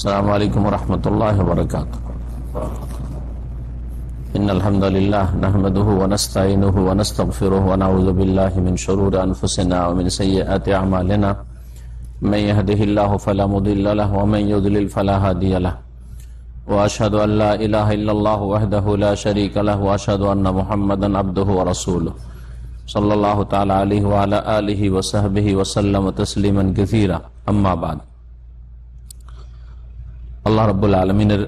السلام عليكم ورحمة الله وبركاته. إن الحمد لله نحمده ونستعينه ونستغفره ونعوذ بالله من شرور أنفسنا ومن سيئات أعمالنا من يهده الله فلا مضل له ومن يضلل فلا هادي له وأشهد أن لا إله إلا الله وحده لا شريك له وأشهد أن محمدا عبده ورسوله صلى الله تعالى عليه وعلى آله وصحبه وسلم تسليما كثيرا. أما بعد, আল্লাহ রাব্বুল আলামিনের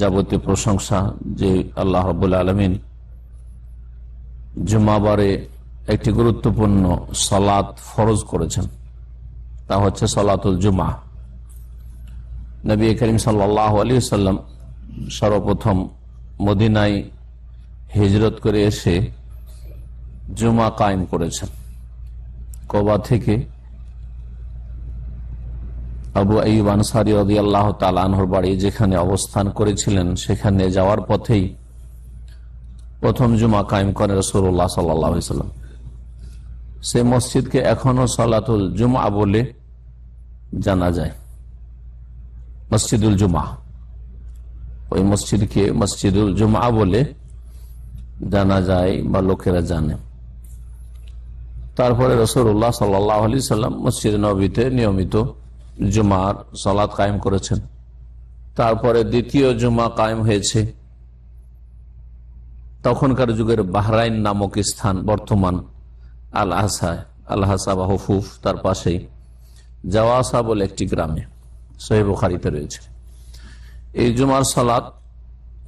যাবতীয় প্রশংসা যে আল্লাহ রাব্বুল আলামিন জুমাবারে একটি গুরুত্বপূর্ণ সালাত ফরজ করেছেন, তা হচ্ছে সালাতুল জুমা। নবী করিম সাল্লাল্লাহু আলাইহি ওয়াসাল্লাম সর্বপ্রথম মদিনায় হিজরত করে এসে জুমা কায়েম করেছেন। কুবা থেকে আবু আইয়ুব আনসারী রাদিয়াল্লাহু তাআলা আনহুর বাড়ি যেখানে অবস্থান করেছিলেন, সেখানে যাওয়ার পথেই প্রথম জুমা কায়েম করেন রাসূলুল্লাহ সাল্লাল্লাহু আলাইহি ওয়াসাল্লাম। সে মসজিদকে এখনো সালাতুল জুমা বলে জানা যায়, মসজিদুল জুমা। ওই মসজিদকে মসজিদুল জুমা বলে জানা যায় বা লোকেরা জানে। তারপরে রাসূলুল্লাহ সাল্লাল্লাহু আলাইহি ওয়াসাল্লাম মসজিদ নববীতে নিয়মিত জুমার সালাত কায়েম করেছেন। তারপরে দ্বিতীয় জুমা কায়েম হয়েছে তখনকার যুগের বাহরাইন নামক স্থান, বর্তমান আল হাসা বা হুফুফ, তার পাশেই জাওয়াসা বলে একটি গ্রামে, সহিহ বুখারীতে রয়েছে। এই জুমার সালাত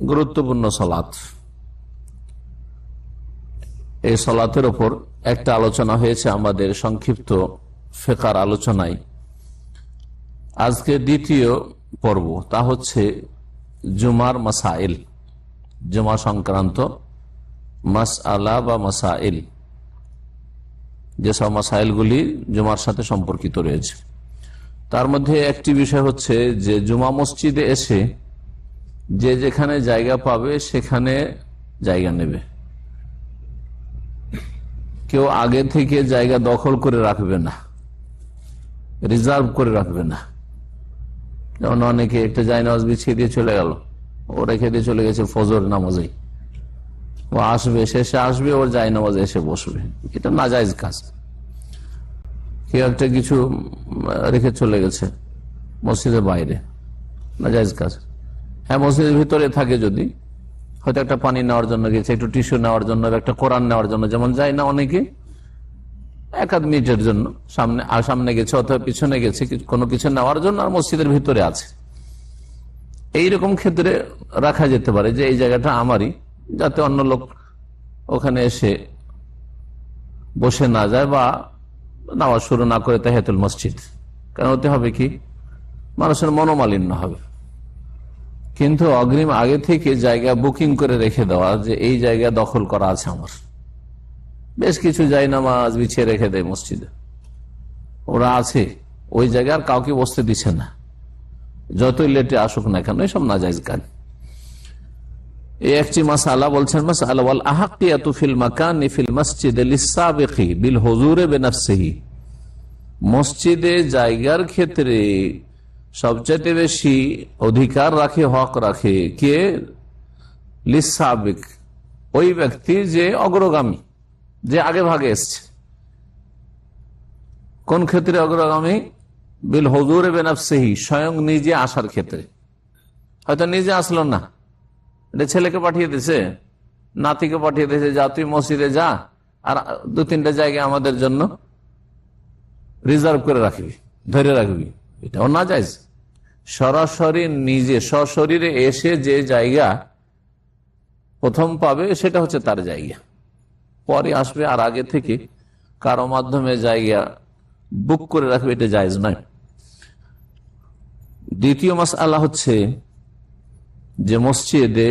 গুরুত্বপূর্ণ সালাত। এই সালাতের ওপর একটা আলোচনা হয়েছে আমাদের সংক্ষিপ্ত ফিকহের আলোচনায়। আজকে দ্বিতীয় পর্ব, তা হচ্ছে জুমার মাসাইল, জুমা সংক্রান্ত মাসআলা বা মাসাইল, যেসব মাসাইলগুলি জুমার সাথে সম্পর্কিত রয়েছে। তার মধ্যে একটি বিষয় হচ্ছে যে জুমা মসজিদে এসে যে যেখানে জায়গা পাবে সেখানে জায়গা নেবে। কেউ আগে থেকে জায়গা দখল করে রাখবে না, রিজার্ভ করে রাখবে না। যেমন অনেকে একটা জায়নামাজ বিছিয়ে দিয়ে চলে গেল, ও রেখে দিয়ে চলে গেছে ফজর নামাজে, ও আসবে, শেষে আসবে, ওর জায়নামাজে এসে বসবে। এটা নাজায়েজ কাজ। কেউ একটা কিছু রেখে চলে গেছে মসজিদের বাইরে, নাজায়েজ কাজ। হ্যাঁ, মসজিদের ভিতরে থাকে, যদি হয়তো একটা পানি নেওয়ার জন্য গেছে, একটু টিস্যু নেওয়ার জন্য, একটা কোরআন নেওয়ার জন্য, যেমন যায় না অনেকে এক আধ মিনিটের জন্য সামনে গেছে অথবা পিছনে গেছে কোনো কিছু নেওয়ার জন্য, আর মসজিদের ভিতরে আছে, এইরকম ক্ষেত্রে রাখা যেতে পারে যে এই জায়গাটা আমারই, যাতে অন্য লোক ওখানে এসে বসে না যায় বা নামাজ শুরু না করে তাহিয়াতুল মসজিদ। কারণ ওতে হবে কি, মানুষের মনোমালিন্য হবে। কিন্তু অগ্রিম আগে থেকে জায়গা বুকিং করে রেখে দেওয়া, যে এই জায়গা দখল করা আছে আমার, বেশ কিছু জায়নামাজ বিছিয়ে রেখে দেয় মসজিদে, ওরা আছে ওই জায়গায়, আর কাউকে বসতে দিচ্ছে না, যতই লেটে আসুক না কেন, এসব নাজায়েজ কাজ। এই একটি মাসআলা বলছেন, মাসআলা ওয়াল আহাক্কিয়াতু ফিল মাকানি ফিল মসজিদ লিসাবিকি বিল হুজুরি বিনাফসিহি। মসজিদে জায়গার ক্ষেত্রে সবচেয়ে বেশি অধিকার রাখে, হক রাখে কে? লিসাবিক, ওই ব্যক্তি যে অগ্রগামী, যে আগে ভাগে এসছে। কোন ক্ষেত্রে অগ্রগামী? বিল হুজুরি বিনাফসিহি, স্বয়ং নিজে আসার ক্ষেত্রে। হয়তো নিজে আসলো না, এটা ছেলেকে পাঠিয়ে দিয়েছে, নাতিকে পাঠিয়ে দিয়েছে, যা তুই মসজিদে যা, আর দু তিনটা জায়গা আমাদের জন্য রিজার্ভ করে রাখবি, ধরে রাখবি, এটাও নাজায়েজ। সরাসরি নিজে সশরীরে এসে যে জায়গা প্রথম পাবে সেটা হচ্ছে তার জায়গা, পরে আসবে। আর আগে থেকে কারো মাধ্যমে জায়গা বুক করে রাখবে, এটা জায়েজ নয়। দ্বিতীয় মাসআলা হচ্ছে যে মসজিদে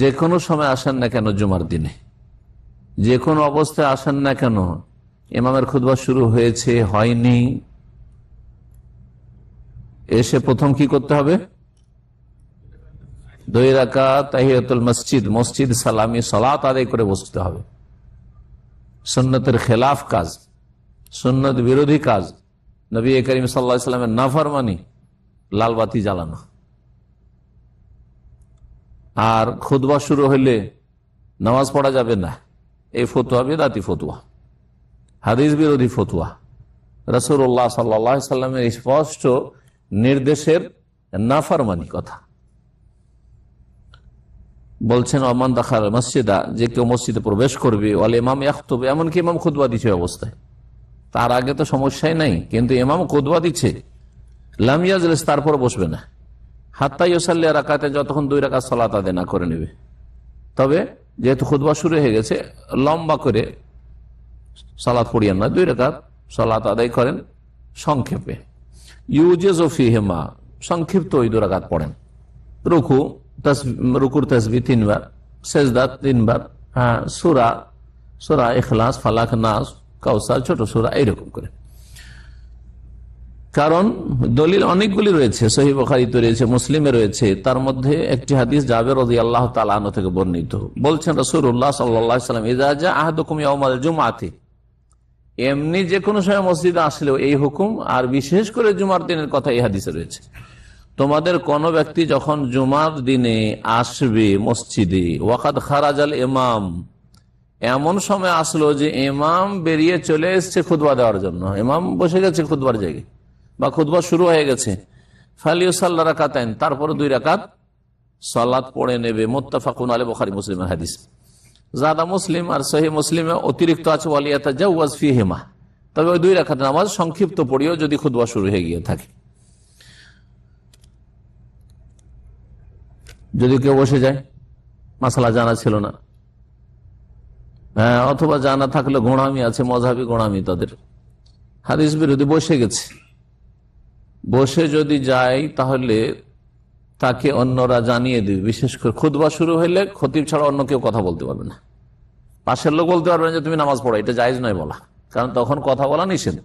যে কোনো সময় আসেন না কেন, জুমার দিনে যে কোনো অবস্থায় আসেন না কেন, ইমামের খুতবা শুরু হয়েছে হয়নি, এসে প্রথম কি করতে হবে? 2 রাকাত তাহিয়াতুল মসজিদ, মসজিদ সালামি সালাত আদায় করে বসতে হবে। সুন্নতের খেলাফ কাজ, সুন্নত বিরোধী কাজ, নবী করিম সাল্লাল্লাহু আলাইহি ওয়াসাল্লামের নাফরমানি, লাল বাতি জ্বালানো। আর খুতবা শুরু হইলে নামাজ পড়া যাবে না, এই ফতুয়া বিদআতি ফতুয়া, হাদিস বিরোধী ফতুয়া। রাসূলুল্লাহ সাল্লাল্লাহু আলাইহি সাল্লামের স্পষ্ট নির্দেশের নাফরমানি কথা বলছেন। ওমান দাখাল মসজিদা, যে কেউ মসজিদে প্রবেশ করবে, ওয়াল ইমাম ইয়াখতুব, এমনকি ইমাম খুতবা দিচ্ছে অবস্থায়, তার আগে তো সমস্যাই নাই, কিন্তু ইমাম খুতবা দিচ্ছে, লাম ইয়াজলিস, তারপর বসবে না, হাত্তা ইউসাল্লি রাকাতে, যতক্ষণ 2 রাকাত সালাত আদায় না করে নেবে। তবে যেহেতু খুতবা শুরু হয়ে গেছে, লম্বা করে সালাত পড়িয়েন না, 2 রাকাত সালাত আদায় করেন সংক্ষেপে। ইউজিজু ফিহিমা, সংক্ষিপ্ত ওই 2 রাকাত পড়েন। রুকুর তাসবিহ 3 বার, সেজদা 3 বার, সূরা ইখলাস, ফালাক, নাস, কাউসার, ছোট সূরা, এইরকম করে। কারণ দলিল অনেকগুলি রয়েছে, সহিহ বুখারীতে রয়েছে, মুসলিমে রয়েছে। তার মধ্যে একটি হাদিস জাবের রাদিয়াল্লাহু তাআলা আনহু থেকে বর্ণিত, বলছেন রাসূলুল্লাহ সাল্লাল্লাহু আলাইহি ওয়াসাল্লাম, ইযা জা আহাদুকুম ইয়াউমাল জুমআতি, এমনি যে কোনো সময় মসজিদে আসলেও এই হুকুম, আর বিশেষ করে জুমার দিনের কথা এই হাদিসে রয়েছে। তোমাদের কোন ব্যক্তি যখন জুমার দিনে আসবে মসজিদে, ওয়াকাদ খারাজাল ইমাম, এমন সময় আসলো যে ইমাম বেরিয়ে চলে এসছে খুতবা দেওয়ার জন্য, ইমাম বসে গেছে খুতবার জায়গায় বা খুতবা শুরু হয়ে গেছে, ফালিউসাল্লি রাকাতাইন, তারপরে 2 রাকাত সালাত পড়ে নেবে। মুত্তাফাকুন আলাইহি, বুখারী মুসলিমের হাদিস। জাদা মুসলিম আর সহিহ মুসলিমে অতিরিক্ত আছে, ওয়ালিয়াতাজাওয়াজ ফিহিমা, তবে ওই 2 রাকাত নামাজ সংক্ষিপ্ত পড়িও যদি খুতবা শুরু হয়ে গিয়ে থাকে। যদি কেউ বসে যায়, মাসালা জানা ছিল না, অথবা জানা থাকলে গোঁড়ামি আছে, মযহাবী গোঁড়ামি তাদের, হাদিস বিরোধী, বসে গেছে, বসে যদি যায় তাহলে তাকে অন্যরা জানিয়ে দিবে। বিশেষ করে খুতবা শুরু হইলে খতিব ছাড়া অন্য কেউ কথা বলতে পারবে না। পাশের লোক বলতে পারবে না যে তুমি নামাজ পড়ো, এটা জায়েজ নয় বলা, কারণ তখন কথা বলা নিষেধ,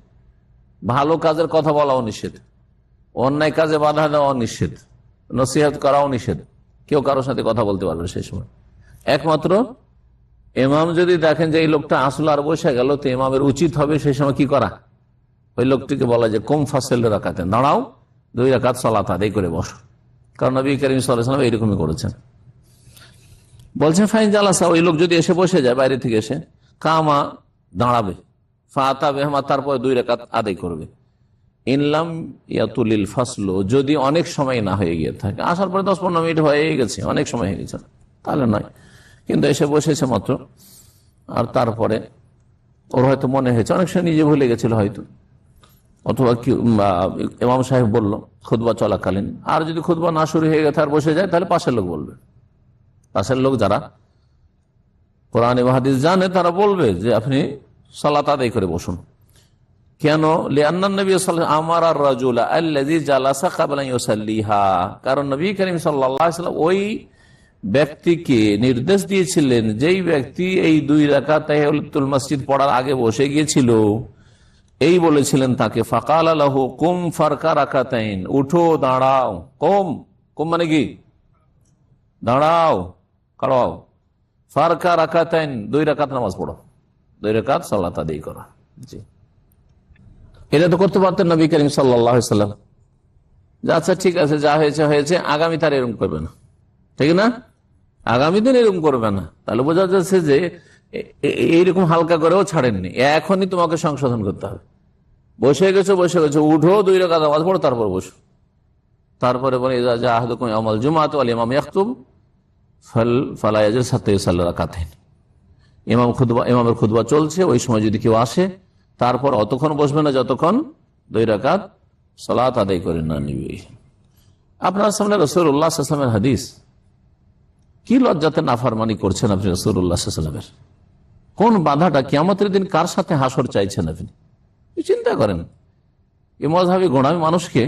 ভালো কাজের কথা বলাও নিষেধ, অন্যায় কাজে বাধা দেওয়া নিষেধ, নসিহত করাও নিষেধ, কেউ কারোর সাথে কথা বলতে পারবে সেই সময়। একমাত্র ইমাম যদি দেখেন যে এই লোকটা আসলো আর বসে গেল, তো ইমামের উচিত হবে সেই সময় কি করা, ওই লোকটিকে বলা যে কুম ফাসিল রাকাতেন, দাঁড়াও 2 রাকাত সালাত আদায় করে বসো, কারণ নবী করিম সাল্লাল্লাহু আলাইহি ওয়াসাল্লাম এইরকমই করেছেন। বলছেন ফাইন জালাসা, ওই লোক যদি এসে বসে যায় বাইরে থেকে এসে, কামা, দাঁড়াবে, ফাতা বেহমা, তারপরে 2 রাকাত আদায় করবে। ইনলাম ইয়াতুলিল ফাসল, যদি অনেক সময় না হয়ে গিয়ে থাকে, আসার পরে 10-15 মিনিট হয়ে গেছে, অনেক সময় হয়ে গেছে, তাহলে নয়, কিন্তু এসে বসেছে মাত্র, আর তারপরে ওর হয়তো মনে হয়েছে, অনেক সময় নিজে ভুলে গেছিল হয়তো, অথবা ইমাম সাহেব বলল খুতবা চলাকালীন, আর যদি খুতবা না শুরু হয়ে গেছে আর বসে যায়, তাহলে পাশের লোক বলবে, পাশের লোক যারা কোরআন এবং হাদিস জানে তারা বলবে যে আপনি সালাত আদায় করে বসুন। কেন? লিআন্না নবী সাল্লাল্লাহু আলাইহি আমারা আর-রাজুলা আল্লাযী জালাসা ক্বাবলা ইউসাল্লিহা, কারণ নবী করিম সাল্লাল্লাহু আলাইহি ওয়াসাল্লাম ওই ব্যক্তিকে নির্দেশ দিয়েছিলেন, যেই ব্যক্তি এই 2 রাকাত তাহিয়াতুল মসজিদ পড়ার আগে বসে গিয়েছিল, এই বলেছিলেন তাকে, ফাকালা লাহু কুম ফারকা রাকাতাইন, উঠো দাঁড়াও, কুম মানে কি, দাঁড়াও, কাড়াও, ফারকা রাকাতাইন, 2 রাকাত নামাজ পড়ো, 2 রাকাত সালাত আদায় করো। জি, এটা তো করতে পারতেন নবী করিম সাল্লাল্লাহু আলাইহি ওয়াসাল্লাম, আচ্ছা ঠিক আছে, যা হয়েছে হয়েছে, আগামী তার এরকম করবে না, ঠিক না, আগামী দিন এরকম করবে না। তাহলে বোঝা যাচ্ছে যে এইরকম হালকা করেও ছাড়েননি, এখনই তোমাকে সংশোধন করতে হবে। বসে গেছো, উঠো, 2 রাকাত নামাজ পড়ো, তারপর বসো। তারপরে বলে ইযা জা আহাদুকুম ইয়াউমাল জুমআতি ওয়াল ইমাম ইয়াখতুব ফালা ইয়াজলিস হাত্তা ইউসাল্লি রাকাতাইন, ইমামের খুতবা চলছে, ওই সময় যদি কেউ আসে, তারপর অতক্ষণ বসবে না যতক্ষণ 2 রাকাত সালাত আদায় করে না নিবে। আপনার সামনে রাসূলুল্লাহ সাল্লাল্লাহু আলাইহি ওয়াসাল্লামের হাদিস, কি লজ্জাতে নাফরমানি করছেন আপনি রাসূলুল্লাহ সাল্লাল্লাহু আলাইহি ওয়াসাল্লামের? কোন বাধাটা, কিয়ামতের দিন কার সাথে হাসর চাইছেন আপনি? চিন্তা করেন, এই মযহাবী গোঁড়ামি মানুষকে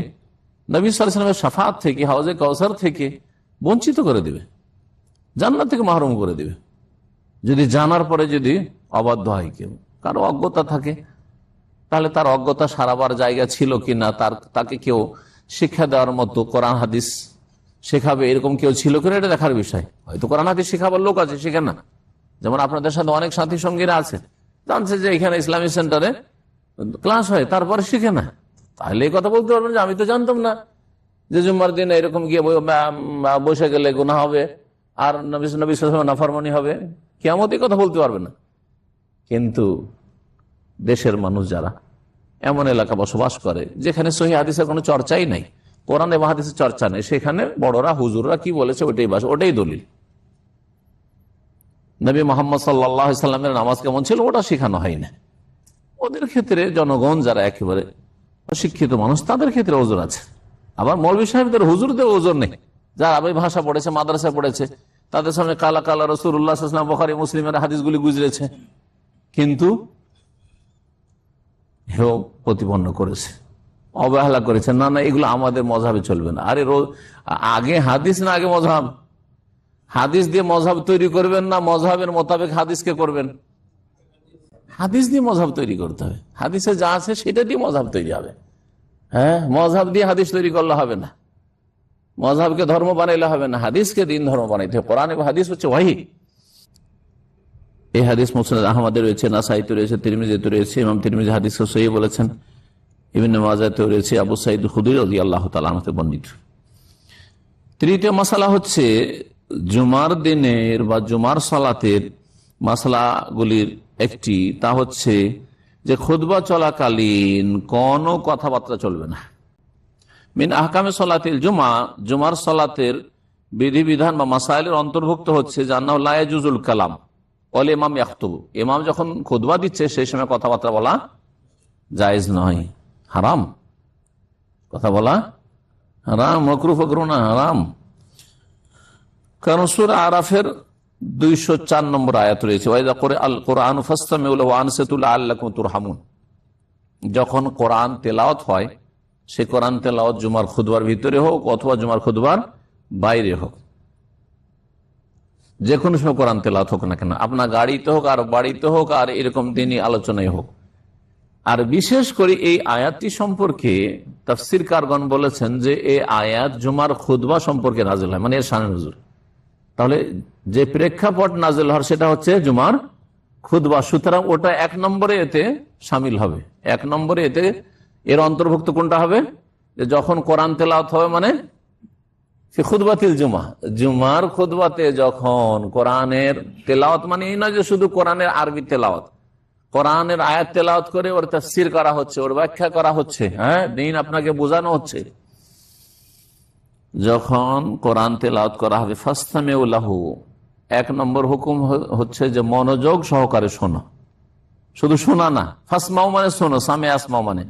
নবী সাল্লাল্লাহু আলাইহি ওয়াসাল্লামের শাফাআত থেকে, হাউজে কাউসার থেকে বঞ্চিত করে দিবে, জান্নাত থেকে মাহরুম করে দিবে, যদি জানার পরে যদি অবাধ্য হয় কেউ, কারো অজ্ঞতা থাকে, তাহলে তার অজ্ঞতা সারাবার জায়গা ছিল কিনা, তাকে কেউ শিক্ষা দেওয়ার মতো কোরআন হাদিস শেখাবে এরকম কেউ ছিল কিনা, এটা দেখার বিষয়। হয়তো কোরআন হাদিস শেখাবার লোক আছে, শিখে না, যেমন আপনাদের সাথে অনেক সাথী সঙ্গীরা আছে, জানছে যে এখানে ইসলামিক সেন্টারে ক্লাস হয়, তারপরে শিখে না, তাহলে এই কথা বলতে পারবেন যে আমি তো জানতাম না, যে জুম্মার দিন এরকম গিয়ে বসে গেলে গুনাহ হবে আর নবী নাফরমানি হবে, কিয়ামত এই কথা বলতে পারবে না। কিন্তু দেশের মানুষ যারা এমন এলাকা বসবাস করে যেখানে সহিহ হাদিসের কোনো চর্চাই নাই, কোরআন এবং হাদিসের চর্চা নেই, সেখানে বড়রা হুজুররা কি বলেছে ওটাই দলিল। নবী মুহাম্মদ সাল্লাল্লাহু আলাইহি সাল্লামের নামাজ কেমন ছিল ওটা শেখানো হয় না। ওদের ক্ষেত্রে জনগণ যারা একেবারে শিক্ষিত মানুষ তাদের ক্ষেত্রে ওজোর আছে, আবার মৌলভী সাহেবদের হুজুরদের ওজোর নেই। যারা আরবি ভাষা পড়েছে, মাদ্রাসা পড়েছে, তাদের সামনে কালা কালা রাসূলুল্লাহ সাল্লাল্লাহু আলাইহি ওয়াসাল্লাম বুখারী মুসলিমের হাদিসগুলি গুজরেছে, কিন্তু হেও প্রতিপন্ন করেছে, অবহেলা করেছে। না না, এগুলো আমাদের মযহাবে চলবে না। আরে আগে হাদিস না আগে মযহাব? হাদিস দিয়ে মযহাব তৈরি করবেন না মযহাবের মোতাবেক হাদিসকে করবেন? হাদিস দিয়ে মযহাব তৈরি করতে হবে, হাদিসে যা আছে সেটা দিয়ে মযহাব তৈরি হবে। হ্যাঁ, মযহাব দিয়ে হাদিস তৈরি করলে হবে না, মযহাবকে ধর্ম বানাইলে হবে না, হাদিসকে দিন ধর্ম বানাইতে হবে। কোরআন এবং হাদিস হচ্ছে ওয়াহি। এই হাদিস মুসনাদ আহমদে রয়েছে, নাসাইতে রয়েছে, তিরমিজিতে রয়েছে। ইমাম তিরমিজি হাদিসকে সহিহ বলেছেন, ইবনে মাজাহতে রয়েছে, আবু সাঈদ খুদরি রাদিয়াল্লাহু তাআলা আনহু বর্ণিত। তৃতীয় মাসালা হচ্ছে জুমার দিনের বা জুমার সালাতের মাসালাগুলির একটি, তা হচ্ছে যে খুতবা চলাকালীন কোনো কথাবার্তা চলবে না। মিন আহকামে সলাতিল জুমা, জুমার সলাতের বিধিবিধান বা মাসাইলের অন্তর্ভুক্ত হচ্ছে জান্নাহু লা ইয়াজুজুল কালাম ওয়াল ইমাম ইয়াখতুবু, ইমাম যখন খুতবা দিচ্ছে সেই সময় কথাবার্তা বলা জায়েজ নয়, হারাম। কথা বলা হারাম, মাকরুহ ফাকরুহ না, হারাম। কারণ সূরা আরাফের 204 নম্বর আয়াত রয়েছে, ওয়াইদা কুরআল কুরআনু ফাসতামিউ লাহু ওয়া আনসিতু লাআল্লাকুম তুরহামুন। যখন কোরআন তেলাওয়াত হয়, সে কোরআন তেলাওয়াত জুমার খুতবার ভিতরে হোক অথবা জুমার খুতবার বাইরে হোক, যে কোনো সময় কোরআন তেলাওয়াত হোক না কেন, আপনার গাড়িতে হোক আর বাড়িতে হোক আর এরকম দিনই আলোচনায় হোক। আর বিশেষ করে এই আয়াতটি সম্পর্কে তাফসীরকারগণ বলেছেন যে এই আয়াত জুমার খুতবা সম্পর্কে নাযিল হয়, মানে এর শানে নুজুল। তাহলে যে প্রেক্ষাপট নাযিল হওয়ার সেটা হচ্ছে জুমার খুতবা, সুতরাং ওটা 1 নম্বরে এতে শামিল হবে। 1 নম্বরে এতে এর অন্তর্ভুক্ত কোনটা হবে, যে যখন কোরআন তেলাওয়াত হবে, মানে খুতবাতিল জুমা, জুমার খুতবাতে যখন কোরআনের তেলাওয়াত, মানে এই নয় যে শুধু কোরআনের আরবি তেলাওয়াত, কোরআনের আয়াত তেলাওয়াত করে ওর তাফসীর করা হচ্ছে, ওর ব্যাখ্যা করা হচ্ছে, হ্যাঁ, দিন আপনাকে বোঝানো হচ্ছে। যখন কোরআন তেলাওয়াত করা হবে ফাসতামিউ লাহু, 1 নম্বর হুকুম হচ্ছে যে মনোযোগ সহকারে শোনো, শুধু শোনা না। ফাসমাউ মানে শোনো, সামে আসমাউ মানে,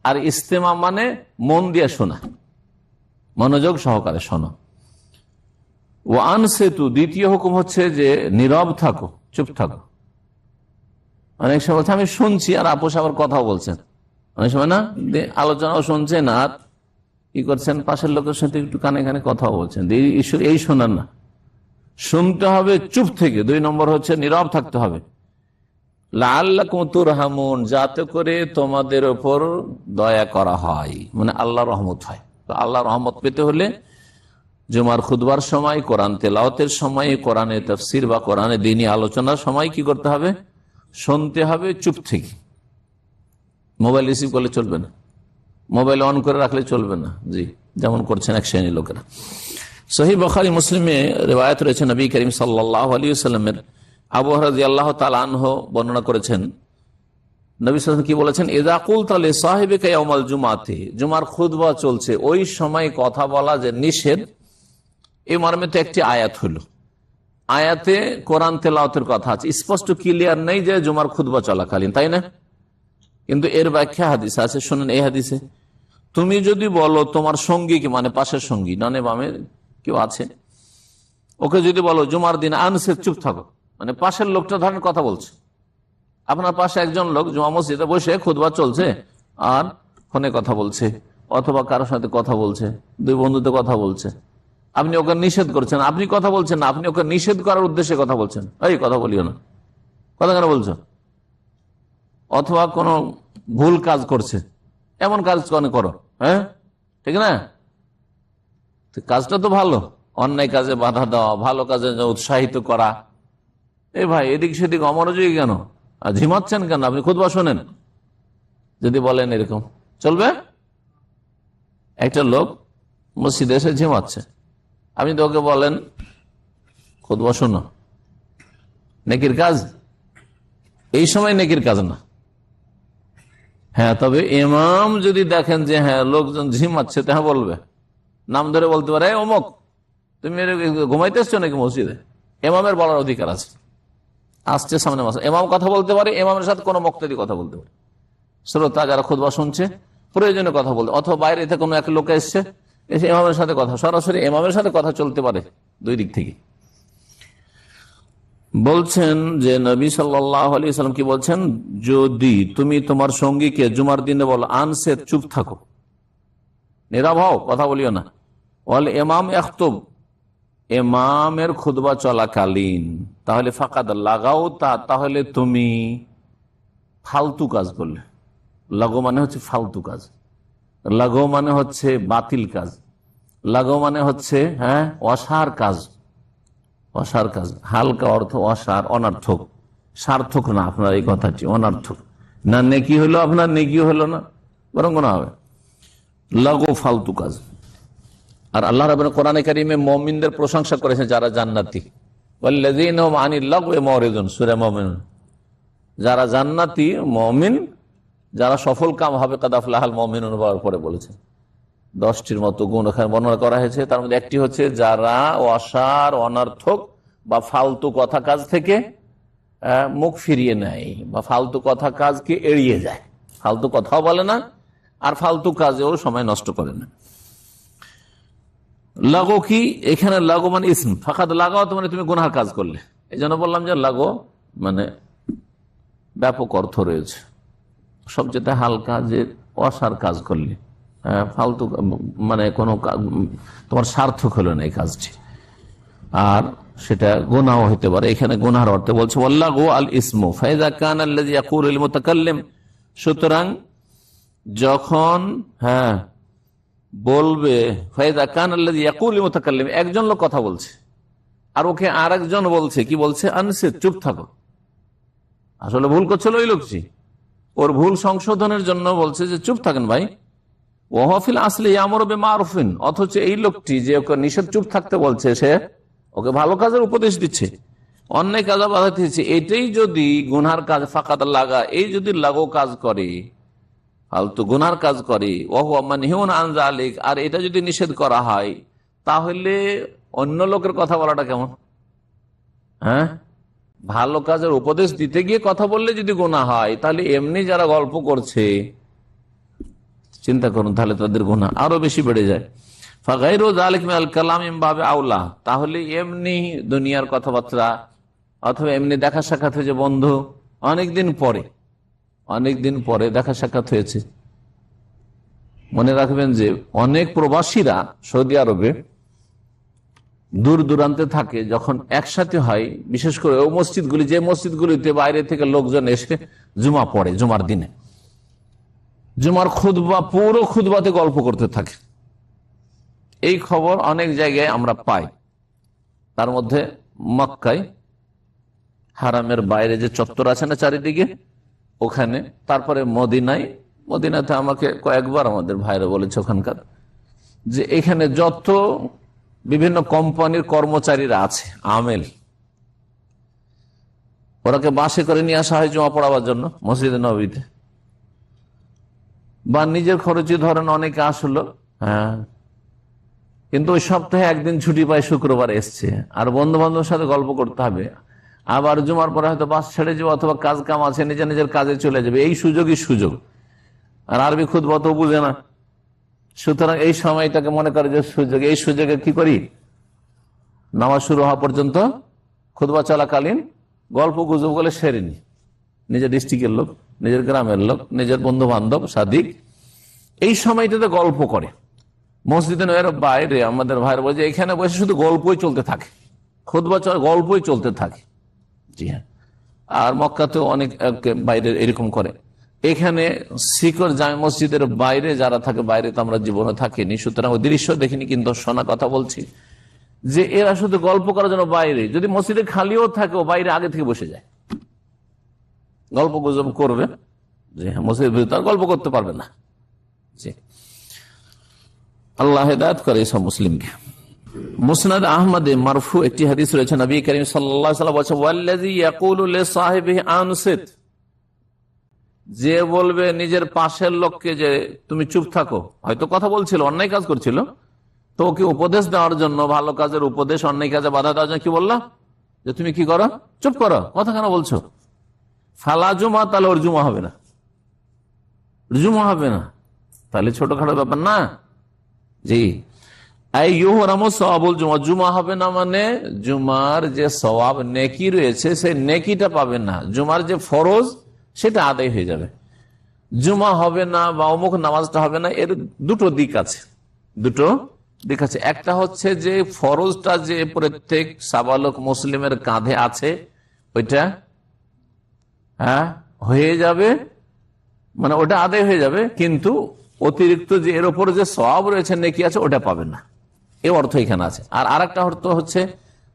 আর ইস্তেমা মানে মন দিয়ে শোনা, মনোযোগ সহকারে শোনো। ওয়া আনসিতু, দ্বিতীয় হুকুম হচ্ছে যে নীরব থাকো, চুপ থাকো। অনেক সময় বলছে আমি শুনছি আর আপোষ আবার কথাও বলছেন, অনেক সময় না আলোচনাও শুনছেন আর কি করছেন, পাশের লোকের সাথে একটু কানে কানে কথাও বলছেন, এই শোনার না, শুনতে হবে চুপ থেকে। 2 নম্বর হচ্ছে নীরব থাকতে হবে। লাআল্লাকুম তুরহামুন, যাতে করে তোমাদের উপর দয়া করা হয়, মানে আল্লাহ রহমত হয়। তো আল্লাহ রহমত পেতে হলে জুমার খুতবার সময়, কোরআন তেলাওয়াতের সময়, কোরআনের তাফসীর বা কোরআনের দ্বীনি আলোচনার সময় কি করতে হবে, শুনতে হবে চুপ থেকে। মোবাইল রিসিভ করলে চলবে না, মোবাইল অন করে রাখলে চলবে না, জি, যেমন করছেন এক শ্রেণীর লোকেরা। সহিহ বুখারী মুসলিমে রিওয়ায়াত রয়েছে, নবী করিম সাল্লাল্লাহু আলাইহি ওয়াসাল্লামের আবু হুরায়রা রাদিয়াল্লাহু তাআলা আনহু বর্ণনা করেছেন, নবী সাল্লাল্লাহু আলাইহি ওয়াসাল্লাম কি বলেছেন, ইযা কুলতা লিসাহিবিকা ইয়াউমাল জুমাতি, জুমার খুতবা চলছে ওই সময় কথা বলা যে নিষেধ, এই মর্মে তো একটি আয়াত হলো, আয়াতে কোরআন তেলাওয়াতের কথা আছে, স্পষ্ট ক্লিয়ার নেই যে জুমার খুতবা চলাকালীন, তাই না? কিন্তু এর ব্যাখ্যা হাদিস আছে, শুনুন। এই হাদিসে তুমি যদি বলো তোমার সঙ্গী কি, মানে পাশের সঙ্গী, ডানে বামে কেউ আছে, ওকে যদি বলো জুমার দিন আনসে, চুপ থাকো, মানে পাশের লোকটা ধরেন কথা বলছে, আপনার পাশে একজন লোক জুমা মসজিদে বসে খুতবা চলছে আর ফোনে কথা বলছে অথবা কারোর সাথে কথা বলছে, 2 বন্ধুতে কথা বলছে, আপনি ওকে নিষেধ করছেন, আপনি কথা বলছেন না, আপনি ওকে নিষেধ করার উদ্দেশ্যে কথা বলছেন, এই কথা বলিও না, কথা কেন বলছো? অথবা কোনো ভুল কাজ করছে, এমন কাজ কেন করো, হ্যাঁ, ঠিক না? কাজটা তো ভালো, অন্যায় কাজে বাধা দেওয়া, ভালো কাজে উৎসাহিত করা। এই ভাই এদিক সেদিক অমনোযোগী কেন, আর ঝিমাচ্ছেন কেন, আপনি খুতবা শোনেন, যদি বলেন এরকম চলবে? একটা লোক মসজিদে এসে ঝিমাচ্ছে, আপনি তো ওকে বলেন খুতবা শোনো, নেকির কাজ? এই সময় নেকির কাজ না। হ্যাঁ, তবে ইমাম যদি দেখেন যে হ্যাঁ লোকজন ঝিমাচ্ছে, তা বলবে, নাম ধরে বলতে পারে, অমুক তুমি ঘুমাইতে এসছো নাকি মসজিদে? ইমামের বলার অধিকার আছে। আসছে সামনে মাসে ইমাম কথা বলতে পারে, ইমামের সাথে কোনো মুক্তাদি কথা বলতে পারে, শ্রোতা যারা খুতবা শুনছে প্রয়োজনে কথা বলতে, অথবা বাইরে থেকে কোনো এক লোক এসছে, এসে ইমামের সাথে কথা, সরাসরি ইমামের সাথে কথা চলতে পারে দুই দিক থেকে। বলছেন যে নবী সাল্লাল্লাহু আলাইহি ওয়াসাল্লাম কি বলছেন, যদি তুমি তোমার সঙ্গীকে জুমার দিনে বলো আনসে, চুপ থাকো, নীরব হও, কথা বলিও না, ওয়াল ইমাম ইয়াখতুব, ইমামের খুতবা চলাকালীন, তাহলে ফাকাদ লাগাও, তাহলে তুমি ফালতু কাজ করলে। লাগো মানে হচ্ছে ফালতু কাজ, লাগো মানে হচ্ছে বাতিল কাজ, লাগো মানে হচ্ছে হ্যাঁ অসার কাজ, অসার কাজ, হালকা অর্থ অসার, অনার্থক, সার্থক না আপনার এই কথাটি, অনার্থক না, নেকি হলো আপনার, নেকি হলো না, বরং না হবে লাগো, ফালতু কাজ। আর আল্লাহ রাব্বুল কোরআনে কারীমে মুমিনদের প্রশংসা করেছেন যারা জান্নাতি, ওয়াল্লাযীনা হুম আনিল লাগwi মুরিদুন, সূরা মুমিনুন, যারা জান্নাতি মুমিন, যারা সফল কাম হবে, কাদ আফলাহাল মুমিনুন বলার পরে বলেছেন 10টির মতো গুণ এখানে বর্ণনা করা হয়েছে। তার মধ্যে একটি হচ্ছে যারা অসার, অনর্থক বা ফালতু কথা কাজ থেকে মুখ ফিরিয়ে নেয়, বা ফালতু কথা কাজকে এড়িয়ে যায়, ফালতু কথাও বলে না আর ফালতু কাজেও সময় নষ্ট করে না। লাগো কি, এখানে লাগো মানে ইসম, ফাকাদ লাগাও তো মানে তুমি গুনার কাজ করলে, এই জন্য বললাম যে লাগো মানে ব্যাপক অর্থ রয়েছে, সবচেয়ে হালকা যে অসার কাজ করলে, ফালতু মানে কোনো তোমার সার্থক হলো না এই কাজটি, আর সেটা গুনাহ হতে পারে। এখানে গুনার অর্থে বলছে ওয়াল্লাগু আল ইসমু ফাইযা কানা আল্লাযী ইয়াকুলুল মুতাকাল্লিম, সুতরাং যখন হ্যাঁ বলবে, ফাইযা কানা আল্লাযী ইয়াকুলুল মুতাকাল্লিম, একজন লোক কথা বলছে আর ওকে আরেকজন বলছে, কি বলছে, আনসে, চুপ থাকো, আসলে ভুল করছিল ওই লোকটি, ওর ভুল সংশোধনের জন্য বলছে যে চুপ থাকেন ভাই। ওয়াহফিল আসলে ইয়ামুরু বিমারুফিন, অথচ এই লোকটি যে ওকে নিষেধ চুপ থাকতে বলছে, সে ওকে ভালো কাজের উপদেশ দিচ্ছে, অন্যায় কাজে বাধা দিচ্ছে। এটাই যদি গুনার কাজ, ফাকাদ লাগা, এই যদি লাগো কাজ করে, ফালতু গুনার কাজ করে, ওয়াহুয়া মানহিউন আন যালিক, আর এটা যদি নিষেধ করা হয়, তাহলে অন্য লোকের কথা বলাটা কেমন? হ্যাঁ, ভালো কাজের উপদেশ দিতে গিয়ে কথা বললে যদি গুনাহ হয়, তাহলে এমনি যারা গল্প করছে চিন্তা করুন, তাহলে তাদের গুনাহ আরো বেশি বেড়ে যায়। ফাগাইরু যালিক মিনাল কালাম মিন বাবে আউলা, তাহলে এমনি দুনিয়ার কথাবার্তা অথবা এমনি দেখা সাক্ষাৎ হয়েছে বন্ধু, অনেকদিন পরে দেখা সাক্ষাৎ হয়েছে। মনে রাখবেন যে অনেক প্রবাসীরা সৌদি আরবে দূর দূরান্তে থাকে, যখন একসাথে হয়, বিশেষ করে ওই মসজিদগুলি, যে মসজিদগুলিতে বাইরে থেকে লোকজন এসে জুমা পড়ে, জুমার দিনে জুমার খুতবা, পুরো খুতবাতে গল্প করতে থাকে। এই খবর অনেক জায়গায় আমরা পাই, তার মধ্যে মক্কায় হারামের বাইরে যে চত্বর আছে না চারিদিকে, ওখানে, তারপরে মদিনাতে আমাকে কয়েকবার আমাদের ভাইরা বলেছে ওখানকার, যে এখানে যত বিভিন্ন কোম্পানির কর্মচারীরা আছে, আমেল, ওরাকে বাসে করে নিয়ে আসা হয় জমা পড়াবার জন্য মসজিদে নববীতে, বা নিজের খরচে ধরেন অনেকে আসলো, হ্যাঁ, কিন্তু ওই সপ্তাহে একদিন ছুটি পায়, শুক্রবার এসছে, আর বন্ধু বান্ধবের সাথে গল্প করতে হবে, আবার জুমার পরে হয়তো বাস ছেড়ে যাবে, অথবা কাজ কাম আছে, নিজের নিজের কাজে চলে যাবে, এই সুযোগই সুযোগ, আর আরবি খুতবা তো বুঝে না, সুতরাং এই সময়টাকে মনে করে যে সুযোগ, এই সুযোগে কি করি, নামাজ শুরু হওয়া পর্যন্ত খুতবা চলাকালীন গল্প গুজব বলে সেরে নি, নিজের ডিস্ট্রিক্টের লোক, নিজের গ্রামের লোক, নিজের বন্ধু বান্ধব সাদিক, এই সময়টাতে গল্প করে। মসজিদে নববীর বাইরে আমাদের ভাইয়ের বলে যে এখানে বসে শুধু গল্পই চলতে থাকে, খুতবা গল্পই চলতে থাকে। জি হ্যাঁ, আর মক্কাতেও অনেক বাইরে এরকম করে। এখানে শিকর জামে মসজিদের বাইরে যারা থাকে, বাইরে তো আমরা জীবনে থাকিনি, সুতরাং ওই দৃশ্য দেখিনি, কিন্তু শোনা কথা বলছি যে এরা শুধু গল্প করার জন্য বাইরে, যদি মসজিদে খালিও থাকে, ও বাইরে আগে থেকে বসে যায়, গল্প গুজব করবে। যে মসজিদের ভিতরে গল্প করতে পারবে না। জি, আল্লাহ হেদায়েত করে সব মুসলিমকে। মুসনাদ আহমদে মারফু একটি হাদিস রয়েছে, নবী করিম সাল্লাল্লাহু আলাইহি ওয়াসাল্লাম বলেছেন, ওয়াল্লাযী ইয়াকুলু লিসাহিবিহি আনসিত, যে বলবে নিজের পাশের লোককে যে তুমি চুপ থাকো, হয়তো কথা বলছিল, অন্যায় কাজ করছিল, তো ওকে উপদেশ দেওয়ার জন্য, ভালো কাজের উপদেশ, অন্যায় কাজে বাধা দেওয়ার জন্য কি বললাম, যে তুমি কি করো, চুপ করো, কথা কেন বলছো, ফালা জুমা, তাহলে ওর জুমা হবে না, জুমা হবে না, তাহলে ছোটখাটো ব্যাপার না। জি, জুমা হবে না মানে জুমার যে সওয়াব নেকি রয়েছে সেই নেকিটা পাবে না, জুমার যে ফরজ সেটা আদায় হয়ে যাবে। জুমা হবে না বা অমুক নামাজটা হবে না, এর দুটো দিক আছে, দুটো দিক আছে। একটা হচ্ছে যে ফরজটা যে প্রত্যেক সাবালক মুসলিমের কাঁধে আছে ওইটা হয়ে যাবে, মানে ওটা আদায় হয়ে যাবে, কিন্তু অতিরিক্ত যে এর উপর যে সওয়াব রয়েছে নেকি আছে ওটা পাবেন না, এই অর্থ এখানে আছে। আর আরেকটা অর্থ হচ্ছে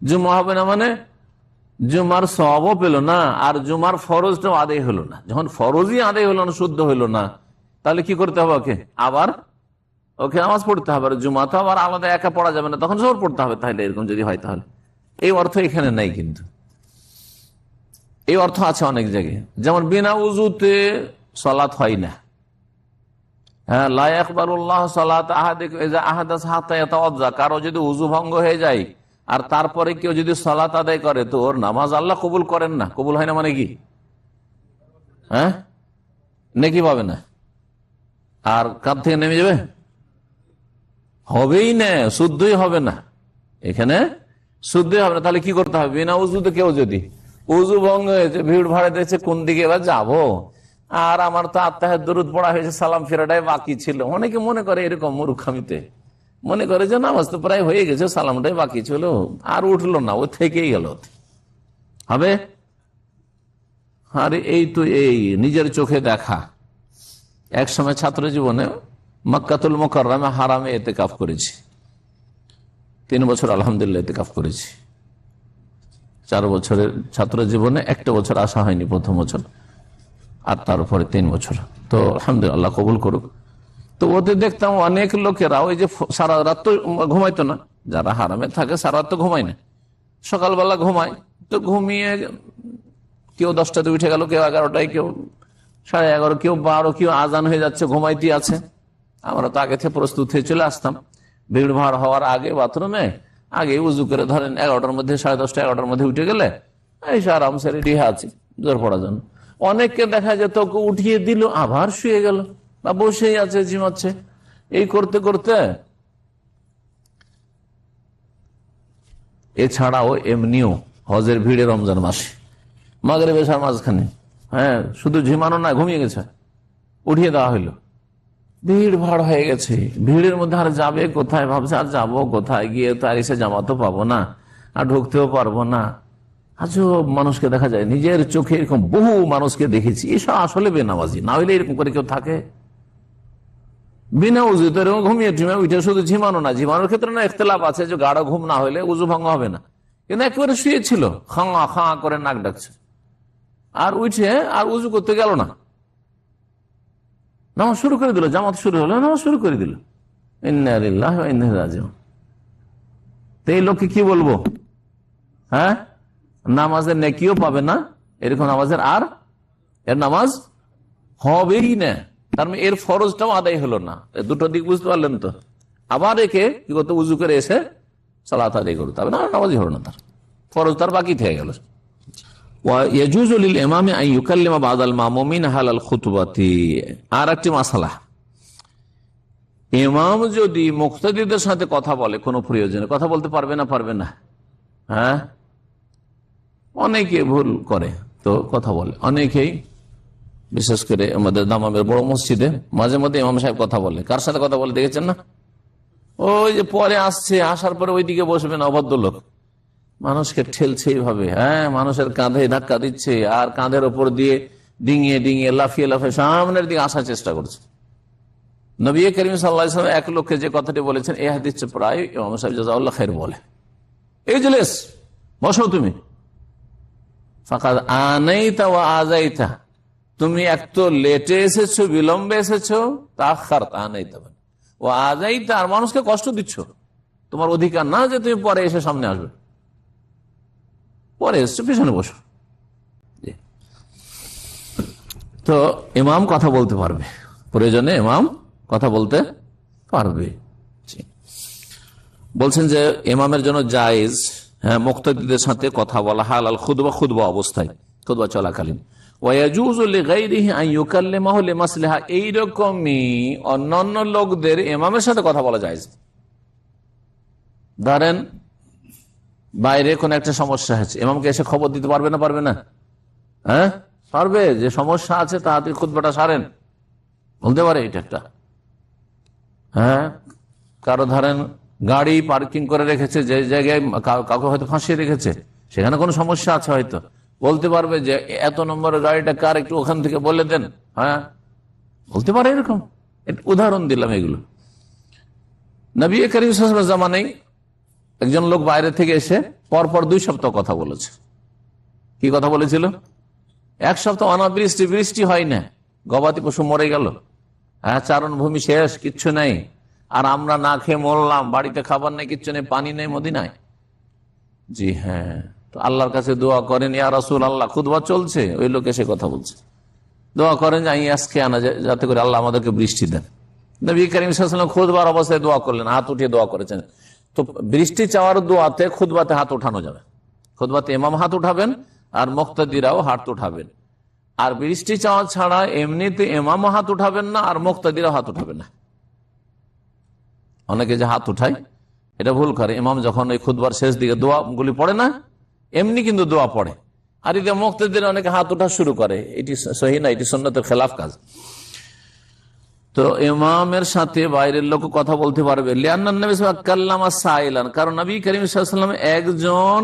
জুমা হবে না মানে জুমার সওয়াবও পেল না আর জুমার ফরজটাও আদায় হলো না। যখন ফরজই আদায় হলো না, শুদ্ধ হইলো না, তাহলে কি করতে হবে, ওকে নামাজ পড়তে হবে। আর জুমা তো আবার আলাদা একা পড়া যাবে না, তখন জোর পড়তে হবে। তাহলে এরকম যদি হয় তাহলে এই অর্থ এখানে নাই, কিন্তু এই অর্থ আছে অনেক জায়গায়। যেমন বিনা উজুতে সালাত হয় না, কারো যদি উজু ভঙ্গ হয়ে যায় আর তারপরে কেউ যদি সালাত আদায় করে তো ওর নামাজ আল্লাহ কবুল করেন না। কবুল হয় না মানে কি, নেকি পাবে না, আর কাঁধ থেকে নেমে যাবে, হবেই না, শুদ্ধই হবে না, এখানে শুদ্ধই হবে না। তাহলে কি করতে হবে, বিনা উজুতে কেউ যদি উজু ভঙ্গ হয়েছে, ভিড় ভাড়ে দিয়েছে, কোন দিকে এবার যাবো, আর আমার তো আত্মাহের দরুদ পড়া হয়েছে, সালাম ফেরাটাই বাকি ছিল। অনেকে মনে করে এরকম মূর্খামিতে, মনে করে যে নামাজ তো প্রায় হয়ে গেছে, সালামটাই বাকি ছিল, আর উঠলো না, ও থেকেই গেল, হবে। আর এই তো এই নিজের চোখে দেখা। এক সময় ছাত্র জীবনে মক্কাতুল মুকাররমে হারামে ইতিকাফ করেছি, 3 বছর আলহামদুলিল্লাহ ইতিকাফ করেছি। 4 বছরের ছাত্র জীবনে একটা বছর আসা হয়নি, প্রথম বছর, আর তারপরে 3 বছর। তো আলহামদুলিল্লাহ কবুল করুক। তো ওদের দেখতাম অনেক লোকেরা ওই যে সারা রাত তো ঘুমাইতো না, যারা হারামে থাকে সারা রাত তো ঘুমায় না, সকালবেলা ঘুমায়, তো ঘুমিয়ে কেউ 10টাতে উঠে গেল, কেউ 11টায়, কেউ 11:30, কেউ 12, কেউ আজান হয়ে যাচ্ছে, ঘুমাইতে আছে। আমরা তো আগে থেকে প্রস্তুত হয়ে চলে আসতাম, ভিড় ভাড় হওয়ার আগে বাথরুমে আগে উজু করে, ধরেন 11টার মধ্যে, 10:30, 11টার মধ্যে উঠে গেলে এই আরামসে রেডি আছে জোর পড়ার জন্য। অনেককে দেখা যেত উঠিয়ে দিল, আবার শুয়ে গেল বা বসেই আছে, ঝিমাচ্ছে। এই করতে করতে এছাড়াও এমনিও হজের ভিড়ে রমজান মাসে মাগরিব এশার মাঝখানে শুধু ঝিমানো না, ঘুমিয়ে গেছে, উঠিয়ে দেওয়া হইলো, ভিড় ভাড় হয়ে গেছে। ভিড়ের মধ্যে আর যাবে কোথায়, ভাবছে আর যাবো কোথায়, গিয়ে তো আর এসে জামাতো পাবো না, আর ঢুকতেও পারবো না। আজও মানুষকে দেখা যায়, নিজের চোখে এরকম বহু মানুষকে দেখেছি, এসব আসলে বেনামাজি, না হইলে এরকম করে কেউ থাকে বিনা উজুতে এরকম ঘুমিয়ে টিমে উঠে। শুধু ঝিমানো না, ঝিমানোর ক্ষেত্রে না ইখতিলাফ আছে, যে গাঢ় ঘুম না হইলে উজু ভঙ্গ হবে না, কিন্তু একেবারে শুয়েছিল, খাঁ খাঁ করে নাক ডাকছে, আর উঠে আর উজু করতে গেল না, নামাজ শুরু করে দিল, জামাত শুরু হলো, নামাজ শুরু করে দিল। ইন্না লিল্লাহি ওয়া ইন্না ইলাইহি রাজিউন। তো এই লোককে কি বলবো, নামাজের নেকিও পাবে না, এরকম নামাজের আর এর নামাজ হবেই না, তার মানে এর ফরজটাও আদায় হলো না। দুটো দিক বুঝতে পারলেন তো। আবার একে কি করতে, উজু করে এসে সালাত আদায় করতে হবে না, নামাজই হলো না, তার ফরজ তার বাকি থেকে গেল। আর একটি মাসালা, ইমাম যদি মুক্তাদিদের সাথে কথা বলে, কোনো প্রয়োজনে কথা বলতে পারবে না, অনেকে ভুল করে, তো কথা বলে অনেকেই, বিশেষ করে আমাদের দামামের বড় মসজিদে মাঝে মধ্যে ইমাম সাহেব কথা বলে। কার সাথে কথা বলে দেখেছেন না? ওই যে পরে আসছে, আসার পরে ওইদিকে বসবে না, অভদ্র লোক, মানুষকে ঠেলছে এইভাবে, মানুষের কাঁধে ধাক্কা দিচ্ছে, আর কাঁধের ওপর দিয়ে ডিঙিয়ে ডিঙিয়ে লাফিয়ে লাফিয়ে সামনের দিকে আসার চেষ্টা করছে। নবী করিম সাল্লাল্লাহু আলাইহি ওয়াসাল্লাম এক লোককে যে কথাটি বলেছেন, এই হাদিস প্রায় ইমাম সাহেব জাযাকাল্লাহু খাইর বলে, এই জলেস বসো তুমি, ফাকাদ আনাইতা ওয়া আযাইতা, তুমি এক তো লেটে এসেছো, বিলম্বে এসেছো, তাখারতা আনাইতা, ও আজাই তার মানুষকে কষ্ট দিচ্ছ, তোমার অধিকার না যে তুমি পরে এসে সামনে আসবে, পরে এসছো পিছনে বসো। তো ইমাম কথা বলতে পারবে, প্রয়োজনে ইমাম কথা বলতে পারবে। বলছেন যে ইমামের জন্য জায়েজ, হ্যাঁ, মুক্তাদিদের সাথে কথা বলা হালাল খুতবা অবস্থায়, খুতবা চলাকালীন। এইরকমই অন্যান্য লোকদের ইমামের সাথে কথা বলা যায়। ধরেন বাইরে কোন একটা সমস্যা আছে, ইমামকে এসে খবর দিতে পারবে না? পারবে না? হ্যাঁ পারবে, যে সমস্যা আছে তাড়াতাড়ি খুতবাটা সারেন, বলতে পারে এটা একটা। হ্যাঁ, কারো ধরেন গাড়ি পার্কিং করে রেখেছে যে জায়গায়, কাউকে হয়তো ফাঁসিয়ে রেখেছে, সেখানে কোনো সমস্যা আছে, হয়তো বলতে পারবে যে এত নম্বরের গাড়িটা কার, একটু ওখান থেকে বলে দেন। হ্যাঁ বলতে পারে, এরকম উদাহরণ দিলাম এগুলো। নবী করিম সাল্লাল্লাহু আলাইহি ওয়াসাল্লামের জামানায় একজন লোক বাইরে থেকে এসে পরপর 2 সপ্তাহ কথা বলেছে। কি কথা বলেছিল? 1 সপ্তাহ অনাবৃষ্টি, বৃষ্টি হয় না, গবাদি পশু মরে গেল, হ্যাঁ চারণভূমি শেষ, কিচ্ছু নেই, আর আমরা না খেয়ে মরলাম, বাড়িতে খাবার নেই, কিচ্ছু নেই, পানি নেই মদিনায়। জি হ্যাঁ, তো আল্লাহর কাছে দোয়া করেন, ইয়া রাসূলুল্লাহ, খুতবা চলছে, ওই লোক এসে কথা বলছে, দোয়া করেন যে আজকে আনা যায়, যাতে করে আল্লাহ আমাদেরকে বৃষ্টি দেন। নবী করিম সাল্লাল্লাহু আলাইহি ওয়াসাল্লাম খুতবার অবস্থায় দোয়া করলেন, হাত উঠিয়ে দোয়া করেছেন। তো বৃষ্টি চাওয়ার দোয়াতে খুতবাতে হাত উঠানো যাবে, খুতবাতে ইমাম হাত উঠাবেন আর মুক্তাদিরাও হাত উঠাবেন। আর বৃষ্টি চাওয়া ছাড়া এমনিতে ইমাম হাত উঠাবেন না আর মুক্তাদিরাও হাত উঠাবেন না। অনেকে যে হাত উঠায় এটা ভুল করে, ইমাম যখন ওই খুতবার শেষ দিকে দোয়া গুলি পড়ে না, এমনি কিন্তু দোয়া পড়ে, আর এতে মুক্তাদিরা অনেকে হাত উঠা শুরু করে, এটি সহিহ না, এটি সুন্নতের খেলাফ কাজ। তো ইমামের সাথে বাইরের লোক কথা বলতে পারবে, কারণ নবী করিম সাল্লাল্লাহু আলাইহি ওয়াসাল্লাম একজন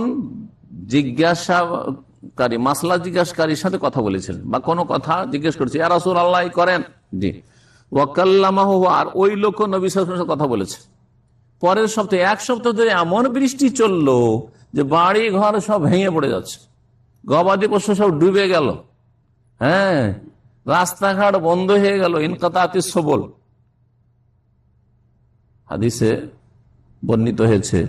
জিজ্ঞাসাকারী, মাসলা জিজ্ঞাসাকারীর সাথে কথা বলেছিলেন, বা কোনো কথা জিজ্ঞেস করছে, ইয়া রাসূলুল্লাহ করেন, জি, ওয়া কাল্লামাহু, আর ওই লোক নবী সাল্লাল্লাহু আলাইহি ওয়াসাল্লামের সাথে কথা বলেছে। পরের সপ্তাহে 1 সপ্তাহ ধরে এমন বৃষ্টি চললো যে বাড়ি ঘর সব ভেঙে পড়ে যাচ্ছে, গবাদি পশু সব ডুবে গেল, হ্যাঁ রাস্তাঘাট বন্ধ হয়ে গেল, ইনকাতাতিস সবল। হাদিসে বর্ণিত হয়েছে,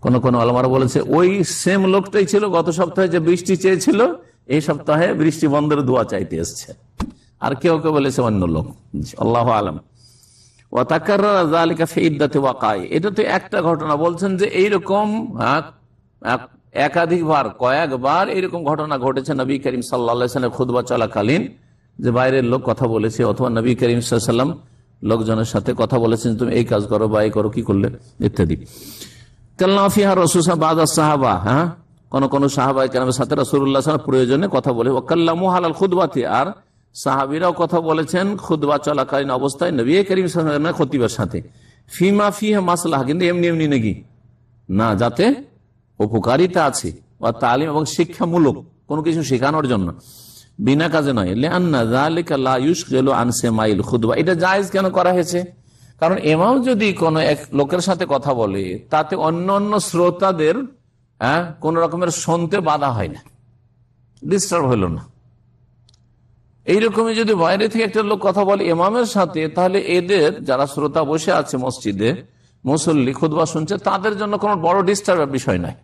কোন কোন আলেমরা বলেছে ওই সেম লোকটাই ছিল গত সপ্তাহে যে বৃষ্টি চেয়েছিল, এই সপ্তাহে বৃষ্টি বন্ধের দোয়া চাইতে এসছে। আর কেউ কেউ বলেছে অন্য লোক, আল্লাহু আলাম। এটা তো একটা ঘটনা, বলছেন যে এইরকম একাধিকবার, কয়েকবার এরকম ঘটনা ঘটেছে নবী করিম সাল্লাল্লাহু আলাইহি ওয়াসাল্লাম খুতবা চলাকালীন, যে বাইরের লোক কথা বলেছে, অথবা নবী করিম সাল্লাল্লাহু আলাইহি ওয়াসাল্লাম লোকজনের সাথে কথা বলেছেন, তুমি এই কাজ করো বা এই করো, কি করলে ইত্যাদি। কাল্লাফিহা রাসূল বাদা সাহাবা, হ্যাঁ কোন কোন সাহাবায়ে কেরামের সাথে রাসূলুল্লাহ সাল্লাল্লাহু আলাইহি ওয়াসাল্লাম প্রয়োজনে কথা বলে, ওয়াকাল্লামু আলাল খুতবাতি, আর সাহাবীরাও কথা বলেছেন খুতবা চলাকালীন অবস্থায় নবী করিম সাল্লাল্লাহু আলাইহি ওয়াসাল্লাম খুতবার সাথে। ফিমা ফিহা মাসলাহা, কিন্তু এমনি এমনি নাকি না, যাতে উপকারিতা আছে, বা তালিম এবং শিক্ষামূলক কোনো কিছু শেখানোর জন্য, বিনা কাজে নয়। লিআন্না যালিকা লা ইউশগিলু আন সামাইল খুতবা, এটা জায়েজ কেন করা হয়েছে? কারণ ইমাম যদি কোনো এক লোকের সাথে কথা বলে, তাতে অন্যান্য শ্রোতাদের কোন রকমের শুনতে বাধা হয় না, ডিস্টার্ব হইল না। এইরকমই যদি বাইরে থেকে একটা লোক কথা বলে ইমামের সাথে, তাহলে এদের যারা শ্রোতা বসে আছে মসজিদে, মুসল্লি খুতবা শুনছে, তাদের জন্য কোনো বড় ডিস্টার্বের বিষয় নাই।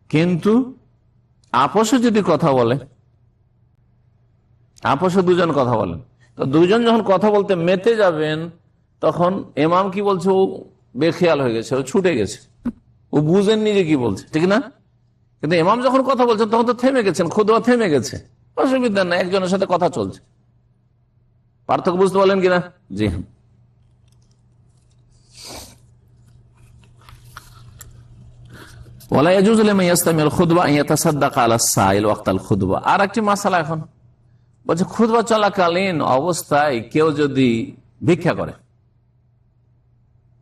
কিন্তু আপসে যদি কথা বলে, আপসে দুজন কথা বলেন, তো দুজন যখন কথা বলতে মেতে যাবেন, তখন ইমাম কি বলছে, ও বেখেয়াল হয়ে গেছে, ও ছুটে গেছে, ও বুঝেননি যে কি বলছে, ঠিক না? কিন্তু ইমাম যখন কথা বলছেন তখন তো থেমে গেছেন, খুতবা থেমে গেছে, অসুবিধা নাই, একজনের সাথে কথা চলছে। পার্থক্য বুঝতে পারলেন কিনা? জি হ্যাঁ। আর একটি মাসালা এখন বলছে, খুতবা চলাকালীন অবস্থায় কেউ যদি ভিক্ষা করে,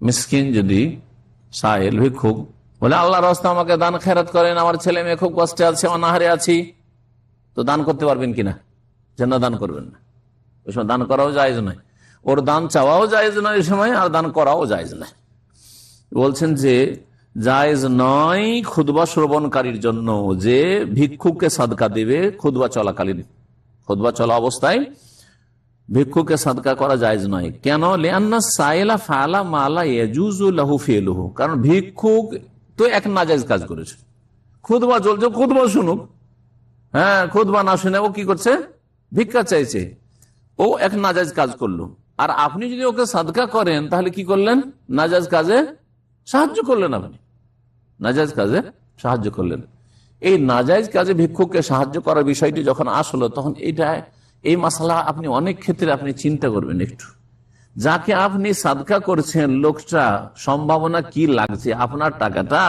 মিসকিন যদি সাইল ভিক্ষুক বলে, আল্লাহর রাস্তায় আমাকে দান খেরাত করেন, আমার ছেলে মেয়ে খুব কষ্টে আছে, অনাহারে আছি, তো দান করতে পারবেন কিনা? যেন দান করবেন না, ওই সময় দান করাও জায়েজ নয়, ওর দান চাওয়াও জায়েজ নয় এই সময়, আর দান করাও জায়েজ নয়। বলছেন যে জায়েজ নয় খুতবা শ্রবণকারীর জন্য যে ভিক্ষুককে সাদকা দেবে খুতবা চলাকালীন, খুতবা চলা অবস্থায় ভিক্ষুকে সাদকা করা জায়েজ নয়। কেন? লিআন্না সাইলা ফাআলা মা লা ইয়াজুজু লাহু ফিলুহু, কারণ ভিক্ষুক তো এক নাজায়েজ কাজ করেছে। খুতবা চলছে, খুতবা শুনুক, হ্যাঁ খুতবা না শুনে ও কি করছে? ভিক্ষা চাইছে, ও এক নাজায়েজ কাজ করলো। আর আপনি যদি ওকে সাদকা করেন তাহলে কি করলেন? নাজায়েজ কাজে সাহায্য করলেন, আপনি নাজায়েজ কাজে সাহায্য করলেন। এই নাজায়েজ কাজে ভিক্ষুককে সাহায্য করার বিষয়টি যখন আসলো, তখন এই মাসালা আপনি অনেক ক্ষেত্রে আপনি চিন্তা করবেন একটু। যাকে আপনি সাদকা করছেন, লোকটা সম্ভাবনা কি লাগছে, আপনার টাকাটা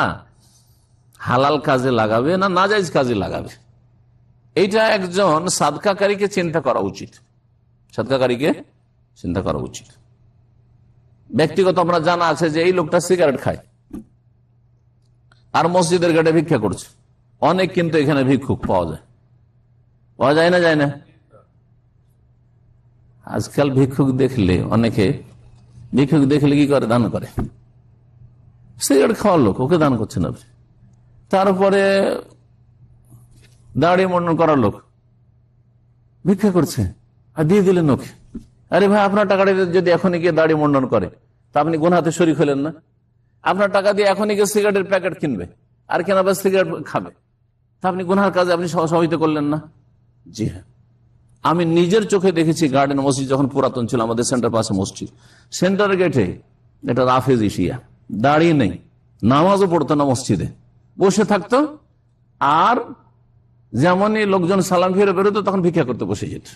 হালাল কাজে লাগাবে না নাজায়েজ কাজে লাগাবে, এইটা একজন সাদকাকারীকে চিন্তা করা উচিত। সাদকাকারীকে চিন্তা করা উচিত। ব্যক্তিগত আমরা জানা আছে যে এই লোকটা সিগারেট খায় আর মসজিদের গেটে ভিক্ষা করছে। অনেক কিন্তু এখানে ভিক্ষুক পাওয়া যায় না, যায় না। আজকাল ভিক্ষুক দেখলে কি করে? দান করে। সিগারেট খাওয়ার লোক, ওকে দান করছেন আপনি। তারপরে দাড়ি মুন্ডন করার লোক ভিক্ষা করছে আর দিয়ে দিলেন ওকে। আরে ভাই, আপনার টাকাটা যদি এখনই গিয়ে দাড়ি মুন্ডন করে তা আপনি গুনাহতে শরীক হলেন না? আপনার টাকা দিয়ে এখনই গিয়ে সিগারেটের প্যাকেট কিনবে আর কেন আবার সিগারেট খাবে, তা আপনি গুনাহের কাজে আপনি সহযোগিতা করলেন না? জি হ্যাঁ, আমি নিজের চোখে দেখেছি। গার্ডেন মসজিদ যখন পুরাতন ছিল, আমাদের সেন্টার পাশে মসজিদ, সেন্টার গেটে এটা রাফেজ ইশিয়া, দাঁড়িয়ে নেই, নামাজও পড়তো না, মসজিদে বসে থাকতো। আর যেমনই লোকজন সালাম ফিরে বেরোতো তখন ভিক্ষা করতে বসে যেত।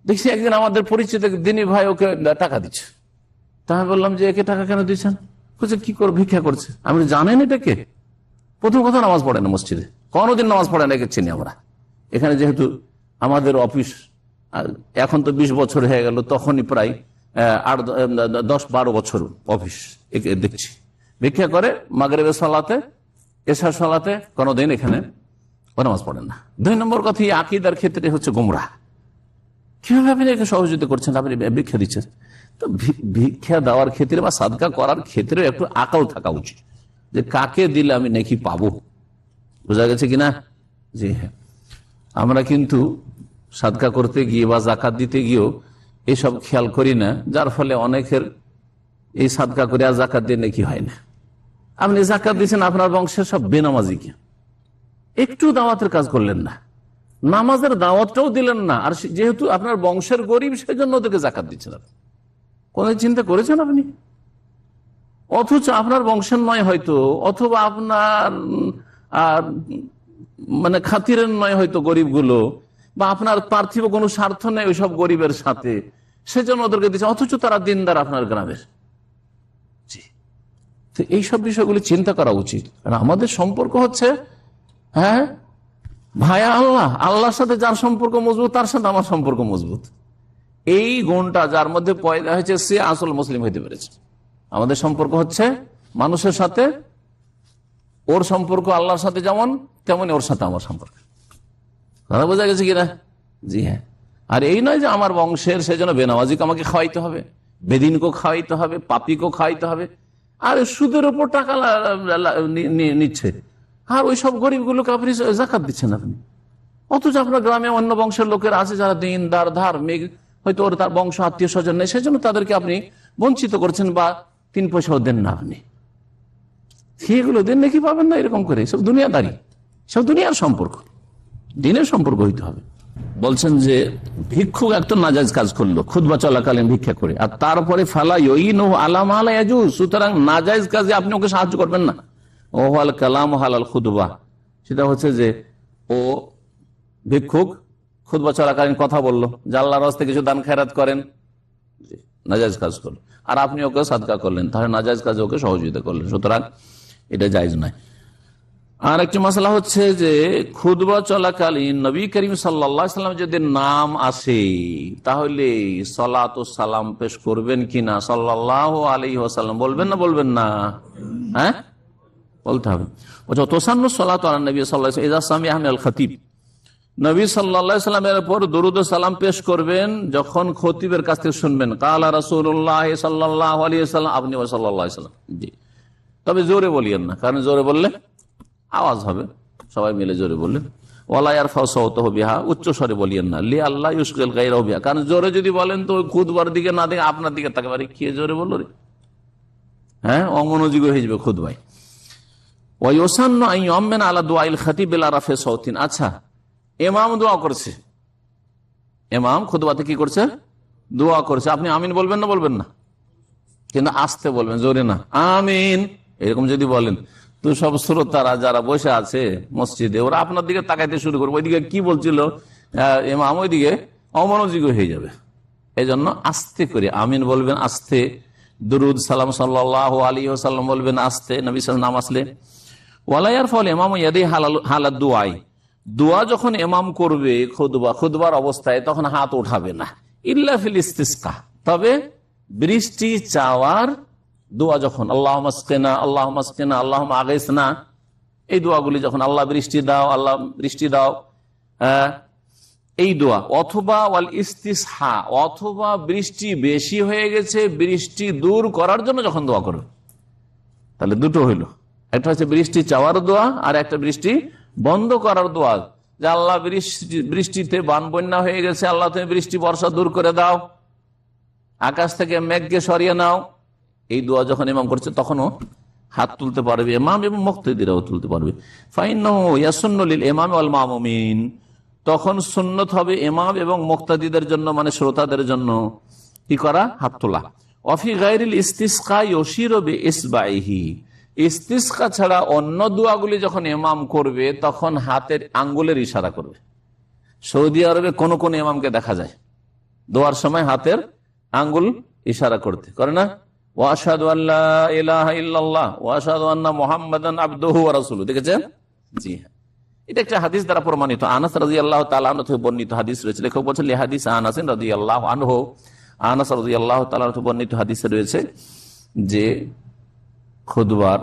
দেখছি একদিন আমাদের পরিচিত দিনী ভাই ওকে টাকা দিচ্ছে। তা আমি বললাম যে একে টাকা কেন দিচ্ছেন? বলছে কি করে ভিক্ষা করছে। আমি জানেন এটাকে? প্রথম কথা নামাজ পড়ে না মসজিদে, কোনোদিন নামাজ পড়ে না, একে চিনি আমরা। এখানে যেহেতু আমাদের অফিস, এখন তো 20 বছর হয়ে গেল, তখনই প্রায় 10-12 বছর অফিস একে দেখছি। ভিক্ষা করে মাগরিবের সালাতে, এশার সালাতে, কোনোদিন এখানে নামাজ পড়েন না। 2 নম্বর কথা, এই আকীদার ক্ষেত্রে হচ্ছে গোমরাহ। কিভাবে আপনি একে সহযোগিতা করছেন? আপনি ভিক্ষা দিচ্ছেন। তো ভিক্ষা দেওয়ার ক্ষেত্রে বা সাদকা করার ক্ষেত্রে একটু আকল থাকা উচিত, যে কাকে দিলে আমি নাকি পাবো। বোঝা গেছে কিনা? জি হ্যাঁ, আমরা কিন্তু সাদকা করতে গিয়ে বা জাকাত দিতে গিয়েও এসব খেয়াল করি না, যার ফলে অনেকের এই সাদকা করে আর জাকাত দিয়ে নাকি হয় না। আপনি জাকাত দিচ্ছেন, আপনার বংশের সব বেনামাজিকে একটু দাওয়াতের কাজ করলেন না, নামাজের দাওয়াতটাও দিলেন না। আর যেহেতু আপনার বংশের গরিব, সেই জন্য ওদেরকে জাকাত দিচ্ছেন। আপনি কোন চিন্তা করেছেন আপনি? অথচ আপনার বংশের নয় হয়তো, অথবা আপনার মানে খাতিরের নয় হয়তো গরিবগুলো, বা আপনার পার্থিব কোনো স্বার্থ নেই ওইসব গরিবের সাথে, সেজন্য ওদেরকে দিচ্ছে, অথচ তারা দিনদার আপনার গ্রামের। জি, তো এইসব বিষয়গুলি চিন্তা করা উচিত। আর আমাদের সম্পর্ক হচ্ছে, হ্যাঁ ভাইয়া আল্লাহর সাথে যার সম্পর্ক মজবুত, তার সাথে আমার সম্পর্ক মজবুত। এই গুণটা যার মধ্যে পয়দা হয়েছে, সে আসল মুসলিম হইতে পেরেছে। আমাদের সম্পর্ক হচ্ছে মানুষের সাথে, ওর সম্পর্ক আল্লাহর সাথে যেমন, তেমনি ওর সাথে আমার সম্পর্ক। কথা বোঝা গেছে কিনা? জি হ্যাঁ। আর এই নয় যে আমার বংশের সেজন্য বেনামাজিকে আমাকে খাওয়াইতে হবে, বেদিনকেও খাওয়াইতে হবে, পাপিকেও খাওয়াইতে হবে, আর সুদের উপর টাকা নিচ্ছে, আর ওই সব গরিবগুলোকে আপনি জাকাত দিচ্ছেন আপনি। অথচ আপনার গ্রামে অন্য বংশের লোকের আছে যারা দিনদার, ধার্মিক, হয়তো ওর তার বংশ আত্মীয় স্বজন নেই, সেজন্য তাদেরকে আপনি বঞ্চিত করছেন, বা 3 পয়সাও দেন না আপনি। সেগুলো দেন নাকি পাবেন না, এরকম করে সব দুনিয়াদারি, সব দুনিয়ার সম্পর্ক, দিনের সম্পর্ক হইতে হবে। বলছেন যে ভিক্ষুক একটা নাজায়েজ কাজ করলো খুতবা চলাকালীন ভিক্ষা করে, আর তারপরে ফালা ইউইনু আলা মা লা ইয়াজুজ, সুতরাং নাজায়েজ কাজে আপনি ওকে সাহায্য করবেন না। ও হাল কালাম হালাল খুতবা, সেটা হচ্ছে যে ও ভিক্ষুক খুতবা চলাকালীন কথা বললো যে আল্লাহর রাস্তায় কিছু দান খেরাত করেন, নাজায়েজ কাজ করলো, আর আপনি ওকে সাদকা করলেন, তাহলে নাজায়েজ কাজে ওকে সহযোগিতা করলেন, সুতরাং এটা জায়েজ নয়। আর একটি মাসলা হচ্ছে যে খুতবা চলাকালীন নবী করিম সাল্লাল্লাহু আলাইহি ওয়াসাল্লাম যদি নাম আসে, তাহলে সালাত ও সালাম পেশ করবেন কিনা সাল্লাল্লাহু আলাইহি ওয়াসাল্লাম, বলবেন না বলবেন না? হ্যাঁ, বলতে হবে। তোসান্নু সালাতু আলা নবী সাল্লাল্লাহু আলাইহি ওয়াসাল্লাম ইযা সামিআ মিনাল খতিব, নবী সাল্লাল্লাহু আলাইহি ওয়াসাল্লামের উপর দরুদ ও সালাম পেশ করবেন যখন খতিবের কাছ থেকে শুনবেন। কালা রাসূলুল্লাহ সাল্লাল্লাহু আলাইহি ওয়াসাল্লাম, আপনি সাল্লাল্লাহু আলাইহি ওয়াসাল্লাম। জি, তবে জোরে বলিয়েন না, কারণ জোরে বললে আওয়াজ হবে, সবাই মিলে জোরে বললেন। ওয়ালা ইয়ারফাউ সাওতাহু বিহা, উচ্চ স্বরে বলিয়েন না, লি আল্লাহ ইউশগিল গায়রাহু বিহা, কারণ জোরে যদি বলেন তো খুতবার দিকে না দেখে আপনার দিকে তাকাবে, আরে কে জোরে বললো রে, হ্যাঁ, অমনোযোগী হয়ে যাবে খুতবায়। ওয়া ইউসান্নু আন ইউআম্মিনা আলা দুআইল খাতিব বিলা রাফি সাওতিন। আচ্ছা, ইমাম দোয়া করছে, ইমাম খুতবাতে কি করছে, দোয়া করছে, আপনি আমিন বলবেন না, বলবেন না, কিন্তু আস্তে বলবেন, জোরে না। আমিন এরকম যদি বলেন তো সব শ্রোতারা যারা বসে আছে মসজিদে ওরা আপনার দিকে তাকাইতে শুরু করবে, ওইদিকে কি বলছিল ইমাম, ওইদিকে অমনোযোগী হয়ে যাবে। এই জন্য আস্তে করে আমিন বলবেন, আস্তে দুরুদ সালাম সাল্লাল্লাহু আলাইহি ওয়াসাল্লাম বলবেন আস্তে, নবী সাল্লাল্লাহু নাম আসলে। ওয়ালা ইয়ারফাউ ইমাম ইয়াদি হালাত দুআই, দোয়া যখন ইমাম করবে খুতবার অবস্থায় তখন হাত উঠাবে না, ইল্লা ফিল ইস্তিসকা, তবে বৃষ্টি চাওয়ার দোয়া যখন, আল্লাহুম্মা আসকিনা, আল্লাহুম্মা আসকিনা, আল্লাহুম্মা আগিসনা, এই দোয়াগুলি যখন, আল্লাহ বৃষ্টি দাও, আল্লাহ বৃষ্টি দাও, এই দোয়া, অথবা ওয়াল ইস্তিসহা, অথবা বৃষ্টি বেশি হয়ে গেছে বৃষ্টি দূর করার জন্য যখন দোয়া করবে, তাহলে দুটো হইল, একটা হচ্ছে বৃষ্টি চাওয়ার দোয়া আর একটা বৃষ্টি বন্ধ করার দোয়া, যে আল্লাহ বৃষ্টিতে বান বন্যা হয়ে গেছে, আল্লাহ তুমি বৃষ্টি বর্ষা দূর করে দাও, আকাশ থেকে মেঘকে সরিয়ে নাও, এই দোয়া যখন ইমাম করছে তখনও হাত তুলতে পারবে, ইমাম এবং মুক্তাদিরাও তুলতে পারবে। ফাইন্নাহু ইয়াসুন্নু লিল ইমামি ওয়াল মামুমিন, তখন সুন্নত হবে ইমাম এবং মুক্তাদিদের জন্য, মানে শ্রোতাদের জন্য কি করা, হাত তোলা। ওয়াফি গায়রিল ইস্তিসকা ইউশিরু বিইসবাইহি, ইস্তিসকা ছাড়া অন্য দোয়াগুলি যখন ইমাম করবে তখন হাতের আঙ্গুলের ইশারা করবে। সৌদি আরবে কোন কোন ইমামকে দেখা যায় দোয়ার সময় হাতের আঙ্গুল ইশারা করতে, করে না, ওয়া আশহাদু আল্লা ইলাহা ইল্লাল্লাহ ওয়া আশহাদু আন্না মুহাম্মাদান আবদুহু ওয়া রাসূলুহু, দেখেছেন? জি হ্যাঁ, এটা একটা হাদিস দ্বারা প্রমাণিত। আনাস রাদিয়াল্লাহু তাআলা আনহু থেকে বর্ণিত হাদিস রয়েছে, লেখক বলেছেন হাদিস আনাস রাদিয়াল্লাহু আনহু, আনাস রাদিয়াল্লাহু তাআলা থেকে বর্ণিত হাদিসে রয়েছে যে খুতবার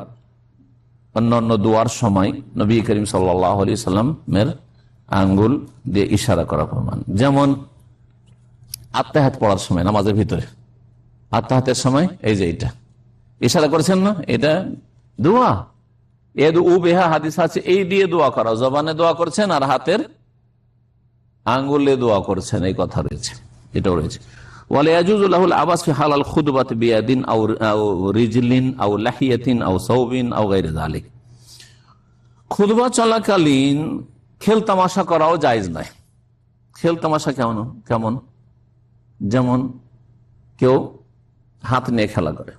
অন্যান্য দোয়ার সময় নবী করিম সাল্লাল্লাহু আলাইহি সাল্লামের আঙ্গুল দিয়ে ইশারা করা প্রমাণ। যেমন আত্তাহিয়াত পড়ার সময়, নামাজের ভিতরে আত্তাহিয়াতের সময় এই যে এটা ইশারা করেছেন না, এটা দোয়া, এদউ বিহা হাদিস আছে, এই দিয়ে দোয়া করা, জবানে দোয়া করছেন আর হাতের আঙ্গুলে দোয়া করছেন, এই কথা রয়েছে, এটাও রয়েছে। ওয়ালা ইয়াজুজু লাহুল আবাস ফি হালাল খুতবাতি বিয়াদিন আও রিজলিন আও লাহিয়াতিন আও সাওবিন আও গায়রি যালিক, খুতবা চলাকালীন খেল তামাশা করাও জায়েজ নয়। খেল তামাশা কেমন? যেমন কেউ হাত নিয়ে খেলা করে,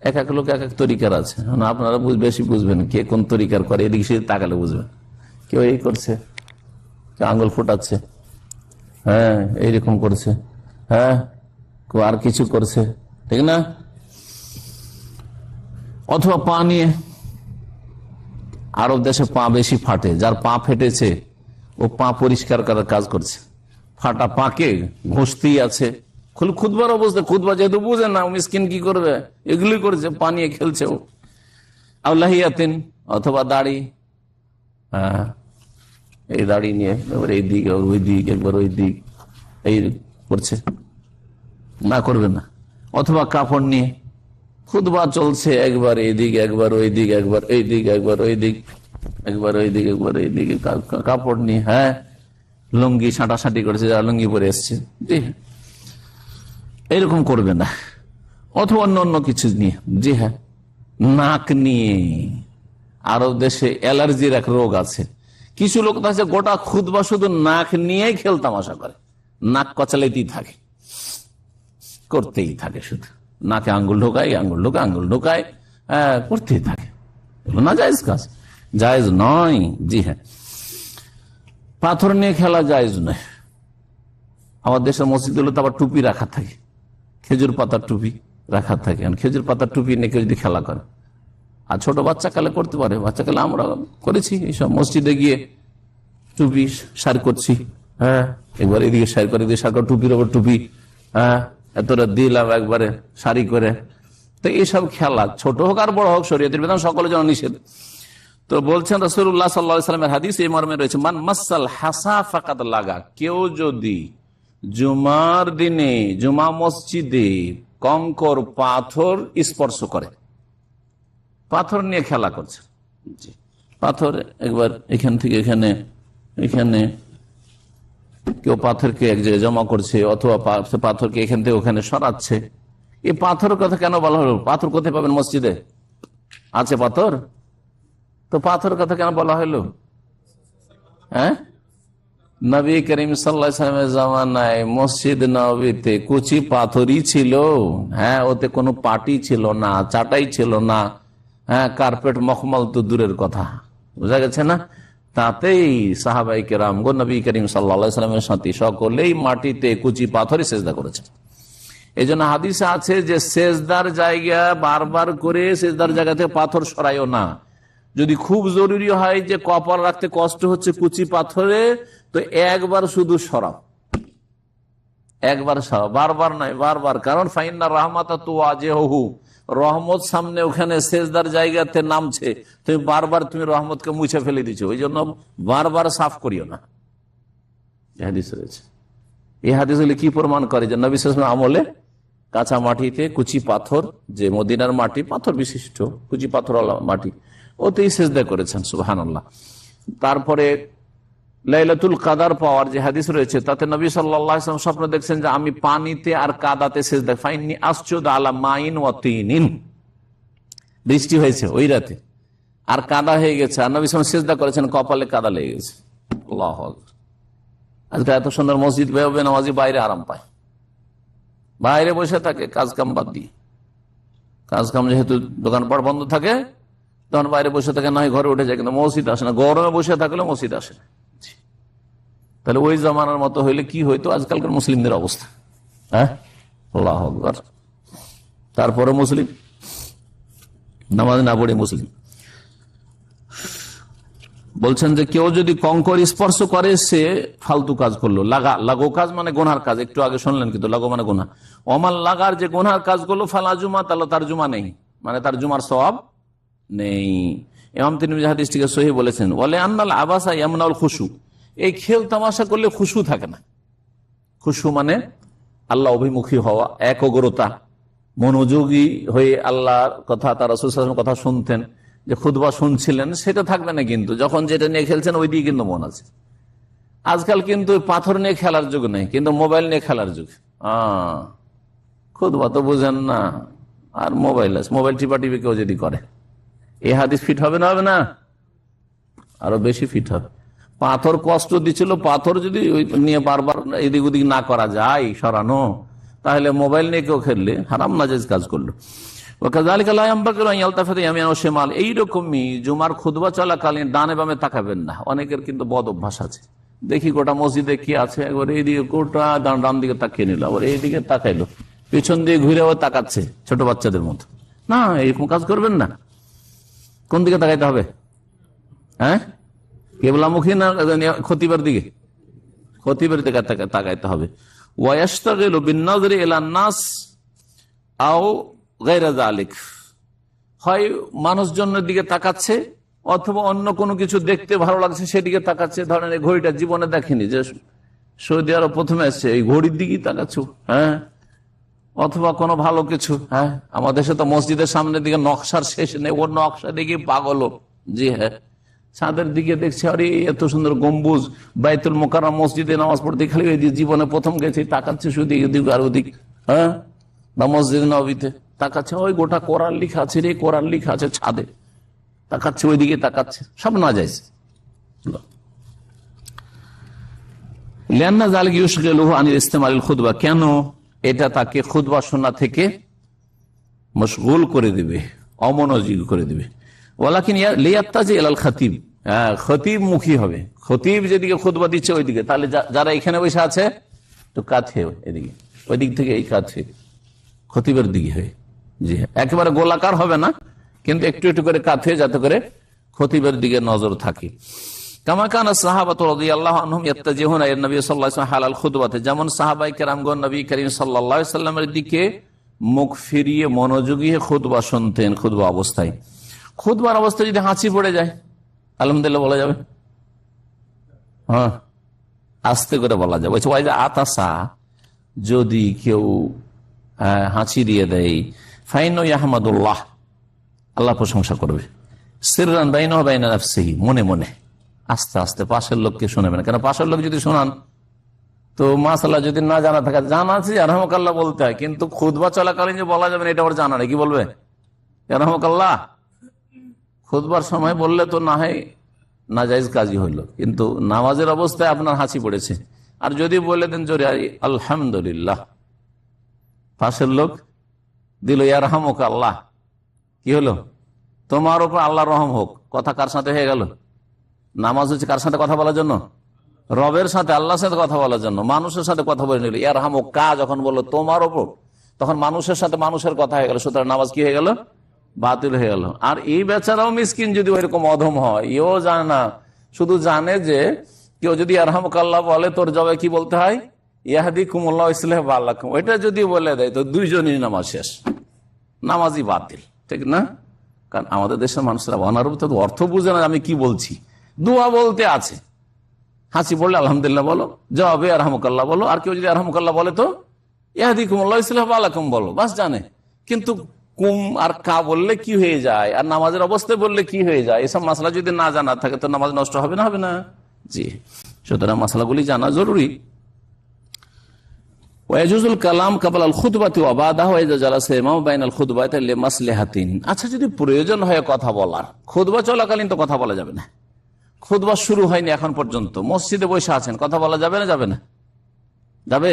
এক এক লোক এক এক তরিকার আছে, আপনারা বেশি বুঝবেন কে কোন তরিকার করে, এদিকে সে তাকালে বুঝবেন। কেউ এই করছে, কেউ আঙ্গুল ফুটাচ্ছে, হ্যাঁ এইরকম করছে, হ্যাঁ কেউ আর কিছু করছে, ঠিক না? অথবা পা নিয়ে, আরব দেশে পা বেশি ফাটে, যার পা ফেটেছে ও পা পরিষ্কার করার কাজ করছে, ফাটা পাকে ঘষতেই আছে, খুতবার অবস্থা, খুতবা যেহেতু বুঝে না মিসকিন কি করবে, এগুলি করেছে, পা নিয়ে খেলছে ও। আল্লাহিয়াতিন, অথবা দাড়ি, হ্যাঁ এই দাড়ি নিয়ে এবার এই দিক ওই দিক, একবার ওই দিক, এই করছে, না করবে না। অথবা কাপড় নিয়ে খুতবা চলছে, একবার এই দিক একবার ওই দিক, একবার এই দিক একবার ওই দিক, একবার ওই দিক একবার এই দিকে, কাপড় নিয়ে, হ্যাঁ লুঙ্গি ছাঁটাছাঁটি করেছে, যারা লুঙ্গি পরে এসছে, জি হ্যাঁ এইরকম করবে না। অথবা অন্য অন্য কিছু নিয়ে, জি হ্যাঁ নাক নিয়ে, আরব দেশে অ্যালার্জির এক রোগ আছে, কিছু লোক আছে গোটা খুতবা শুধু নাক নিয়ে খেল তামাশা করে, নাক কচালাইতেই থাকে, করতেই থাকে, শুধু নাকে আঙ্গুল ঢোকায়, আঙ্গুল ঢোকায়, আঙ্গুল ঢোকায়, হ্যাঁ করতেই থাকে, না জায়েজ কাজ, জায়েজ নয়। জি হ্যাঁ, পাথর নিয়ে খেলা জায়েজ নয়। আমার দেশের মসজিদগুলোতে আবার টুপি রাখা থাকে, খেজুর পাতার টুপি রাখা থাকে, খেজুর পাতার টুপি নিয়ে কেউ যদি খেলা করে, আর ছোট বাচ্চা কালে করতে পারে, বাচ্চা কালে আমরা করেছি এইসব, মসজিদে গিয়ে টুপি সার করছি, হ্যাঁ একবার এদিকে সার করে দিয়ে সার করে, টুপির ওপর টুপি, হ্যাঁ এতটা দিলাম একবারে সারি করে, তো এইসব খেলা ছোট হোক আর বড় হোক শরীয়তের বিধান সকলের জন্য নিষেধ। তো বলছেন রাসূলুল্লাহ সাল্লাল্লাহু আলাইহি ওয়াসাল্লামের হাদিস এই মর্মে রয়েছে, মান মাসাল হাসা ফাকাদ লাগা, কেউ যদি জুমার দিনে জুমা মসজিদে কঙ্কর পাথর স্পর্শ করে, পাথর নিয়ে খেলা করছে, জি পাথর একবার এখান থেকে এখানে এখানে কেউ পাথরকে এক জায়গায় জমা করছে, অথবা পাথরকে এখান থেকে ওখানে সরাচ্ছে। এই পাথরের কথা কেন বলা হলো? পাথর কোথায় পাবেন? মসজিদে আছে পাথর, তো পাথরের কথা কেন বলা হলো? হ্যাঁ, নবী করিম সাল্লাল্লাহু আলাইহি ওয়াসাল্লামের জামানায় মসজিদ নববীতে কুচি পাথরই ছিল। হ্যাঁ, ওতে কোনো পাটি ছিল না, চাটাই ছিল না, হ্যাঁ, কার্পেট মখমল তো দূরের কথা। বোঝা গেছে না? তাতেই সাহাবায়ে কেরাম গো নবী করিম সাল্লাল্লাহু আলাইহি ওয়াসাল্লামের সাথী সকলেই মাটিতে কুচি পাথরে সেজদা করেছেন। এই জন্য হাদিসে আছে যে সেজদার জায়গা বারবার করে সেজদার জায়গা থেকে পাথর সরাইও না। যদি খুব জরুরি হয় যে কপাল রাখতে কষ্ট হচ্ছে কুচি পাথরে, তো একবার শুধু সরাও, একবার সরাও, বারবার নয়, বারবার। কারণ ফাইন্না রাহমাতা তুওয়াজিহুহু, রহমত সামনে ওখানে সেজদার জায়গাতে নামছে, তুমি বারবার তুমি রহমতকে মুছে ফেলে দিচ্ছ, ওই জন্য বারবার সাফ করিও না। এই হাদিস রয়েছে। এই হাদিসগুলি কি প্রমাণ করে? যে নবী সাল্লাল্লাহু আলাইহি ওয়াসাল্লাম আমলে কাঁচা মাটিতে কুচি পাথর, যে মদিনার মাটি পাথর বিশিষ্ট কুচি পাথর মাটি, ওতেই সেজদা করেছেন। সুবহানাল্লাহ। তারপরে লাইলাতুল কাদার পাওয়ার যে হাদিস রয়েছে, তাতে নবী সাল্লাল্লাহু আলাইহি ওয়াসাল্লাম স্বপ্ন দেখছেন যে আমি পানিতে আর কাদাতে সেজদা, ফাইন্নী আসজুদু আলা মাইন ওয়া তিনিন, বৃষ্টি হয়েছে ওই রাতে আর কাদা হয়ে গেছে, আর নবী সাল্লাল্লাহু আলাইহি ওয়াসাল্লাম সেজদা করেছেন, কপালে কাদা লেগে গেছে। আল্লাহু আকবার। আজকে এত সুন্দর মসজিদ বেনামাজি বাইরে আরাম পায়, বাইরে বসে থাকে কাজ কাম বাদ দিয়ে। কাজ কাম যেহেতু দোকানপাট বন্ধ থাকে তখন বাইরে বসে থাকে, নয় ঘরে উঠে যায়, কিন্তু মসজিদ আসে না। গরমে বসে থাকলে মসজিদ আসে না। তাহলে ওই জামানার মতো হইলে কি হইতো আজকালকার মুসলিমদের অবস্থা? হ্যাঁ, আল্লাহু আকবার। তারপরে মুসলিম নামাজ না পড়ে মুসলিম। বলছেন যে কেউ যদি কঙ্কর স্পর্শ করে সে ফালতু কাজ করলো। লাগো কাজ মানে গুনার কাজ, একটু আগে শুনলেন, কিন্তু লাগো মানে গুনাহ। অমাল লাগার যে গুনার কাজ করলো ফালা জুমা, তাহলে তার জুমা নেই, মানে তার জুমার সওয়াব নেই। ইমাম তিরমিজি হাদিসটিকে সহিহ বলেছেন। ওয়ালে আন্নাল আবাসা ইয়ামনাউল খুশু, এই খেল তামাশা করলে খুশু থাকে না। খুশু মানে আল্লাহ অভিমুখী হওয়া, একগ্রতা, মনোযোগী হয়ে আল্লাহর কথা, তার রাসূল সাল্লাল্লাহু আলাইহি ওয়াসাল্লাম কথা শুনতেন, যে খুতবা শুনছিলেন, সেটা থাকবে না। কিন্তু যখন যেটা নিয়ে খেলছেন ওই দিকে কিন্তু মন আছে। আজকাল কিন্তু পাথর নিয়ে খেলার যুগ নেই, কিন্তু মোবাইল নিয়ে খেলার যুগ। খুতবা তো বুঝেন না, আর মোবাইল আছে, মোবাইল টিপা টিপি কেউ যদি করে, এই হাদিস ফিট হবে না? হবে না, আরো বেশি ফিট হবে। পাথর কষ্ট দিচ্ছিল, পাথর যদি নিয়ে বারবার এদিক ওদিক না করা যায় সরানো, তাহলে মোবাইল নিয়ে কেউ খেললে হারাম নাজায়েজ কাজ করলো। এইরকমই জুমার খুতবা চলাকালীন ডানে বামে তাকাবেন না। অনেকের কিন্তু বদ অভ্যাস আছে, দেখি গোটা মসজিদে কি আছে, একবার এইদিকে গোটা ডান দিকে তাকিয়ে নিল, আবার এইদিকে তাকাইলো, পিছন দিয়ে ঘুরে আবার তাকাচ্ছে ছোট বাচ্চাদের মতো। না, এরকম কাজ করবেন না। কোন দিকে তাকাইতে হবে? হ্যাঁ, কেবলামুখী না খতিবার দিকে? খতিবার দিকে তাকাইতে হবে। ওয়ায়াশতাগিলু বিন-নাযরি ইলান নাস আও গায়রা যালিক, হয় মানুষজনের দিকে তাকাচ্ছে অথবা অন্য কোনো কিছু দেখতে ভালো লাগছে সেদিকে তাকাচ্ছে। ধরেন এই ঘড়িটা জীবনে দেখেনি, যে সৌদি আরব প্রথমে আসছে, এই ঘড়ির দিকেই তাকাচ্ছ। হ্যাঁ, অথবা কোনো ভালো কিছু। হ্যাঁ, আমাদের দেশে তো মসজিদের সামনের দিকে নকশার শেষ নেই, ওর নকশা দিকে পাগল। জি হ্যাঁ, ছাদের দিকে দেখছে, আরে এত সুন্দর গম্বুজ, বাইতুল মোকাররম মসজিদে নামাজ পড়তে খালি জীবনে প্রথম গেছে, তাকাচ্ছে শুধু এদিক আর ওদিক। হ্যাঁ, বা মসজিদ নববীতে তাকাচ্ছে, ওই গোটা কোরআন লেখা আছে রে, কোরআন লেখা আছে ছাদে, তাকাচ্ছে ওইদিকে তাকাচ্ছে, সব না যাইছে। লিআন্না যালিকা ইউশগিলুহু আনিল ইসতিমালিল খুতবা, কেন এটা তাকে খুতবা শোনা থেকে মশগুল করে দিবে, অমনোযোগী করে দিবে। ওয়ালাকিন লিয়াত্তাজি ইলাল খাতিব, খতিব মুখী হবে। খতিব যেদিকে খুতবা দিচ্ছে ওইদিকে, তাহলে যারা এখানে বসে আছে তো কাছে এদিকে, ওই দিক থেকে এই কাছে খতিবের দিকে হয়। জি হ্যাঁ, একেবারে গোলাকার হবে না, কিন্তু একটু একটু করে কাত হয়ে, যাতে করে খতিবের দিকে নজর থাকে। কামা কানা সাহাবাতু রাদিয়াল্লাহু আনহুম ইয়াত্তাজিহুনা ইলা নবী সাল্লাল্লাহু আলাইহি ওয়াসাল্লাম হালাল খুতবাতে, যেমন সাহাবায়ে কেরামগণ নবী করিম সাল্লাল্লাহু আলাইহি ওয়াসাল্লামের দিকে মুখ ফিরিয়ে মনোযোগী হয়ে খুতবা শুনতেন। খুতবা অবস্থায়, খুতবার অবস্থায় যদি হাঁচি পড়ে যায় আলহামদুলিল্লাহ বলা যাবে? হ্যাঁ, আস্তে করে বলা যাবে। ওই যে আতাসা, যদি কেউ হাঁচি দিয়ে দেয়, ফাইন ইয়াহমাদুল্লাহ, আল্লাহ প্রশংসা করবে। সিররান বাইনাহু বাইনা নাফসিহি, মনে মনে আস্তে আস্তে, পাশের লোককে শোনাবেন। কেন পাশের লোক যদি শোনান তো মাসালা যদি না জানা থাকে, জানা আছে ইয়ারহামুকাল্লাহ বলতে হয়, কিন্তু খুতবা চলাকালীন যে বলা যাবে না এটা ওর জানা নেই, কি বলবে ইয়ারহামুকাল্লাহ? খুতবার সময় বললে তো না হয় নাজায়েজ কাজই হইলো, কিন্তু নামাজের অবস্থায় আপনার হাসি পড়েছে, আর যদি বলে দেন জোরে আলহামদুলিল্লাহ, পাশের লোক দিল ইয়ারহামুকাল্লাহ, কি হলো? তোমার উপর আল্লাহ রহম হোক। কথা কার সাথে হয়ে গেল? নামাজ হচ্ছে কার সাথে কথা বলার জন্য? রবের সাথে, আল্লাহর সাথে কথা বলার জন্য। মানুষের সাথে কথা বলে নিল ইয়ারহামুকা, যখন বললো তোমার ওপর, তখন মানুষের সাথে মানুষের কথা হয়ে গেল, সুতরাং নামাজ কি হয়ে গেল? বাতিল হয়ে গেল। আর এই বেচারাও মিসকিন যদি ওইরকম অধম হয়, এও জানে না, শুধু জানে যে কেউ যদি ইয়ারহামুকাল্লাহ বলে তোর জবাবে কি বলতে হয়? ইয়াহদিকুমুল্লাহু ওয়া ইসলিহু বালাকুম। ওইটা যদি বলে দেয় তো দুইজনই নামাজ শেষ, নামাজই বাতিল, ঠিক না? কারণ আমাদের দেশের মানুষরা অনারব তো অর্থ বুঝে না আমি কি বলছি। দোয়া বলতে আছে, হাসি পড়লে আলহামদুলিল্লাহ বলো, জবাবে ইয়ারহামুকাল্লাহ বলো, আর কেউ যদি ইয়ারহামুকাল্লাহ বলে তো ইয়াহদিকুমুল্লাহু ওয়া ইসলিহু বালাকুম বলো, বাস জানে। কিন্তু কুম আর কা বললে কি হয়ে যায়, আর নামাজের অবস্থায় বললে কি হয়ে যায়, এসব মাসলা যদি না জানা থাকে তো নামাজ নষ্ট হবে না? হবে না? জি, সুতরাং মাসলাগুলি জানা জরুরি। ওয়াজুজুল কালাম ক্বাবলা আল খুতবাতি ওয়া বাদাহু ওয়া ইযা জালাসা ইমামু বাইনাল খুতবাতি লিমাসলিহাতিন। আচ্ছা, যদি প্রয়োজন হয় কথা বলার, খুতবা চলাকালীন তো কথা বলা যাবে না। খুতবা শুরু হয়নি এখন পর্যন্ত, মসজিদে বসে আছেন, কথা বলা যাবে না? যাবে না? যাবে,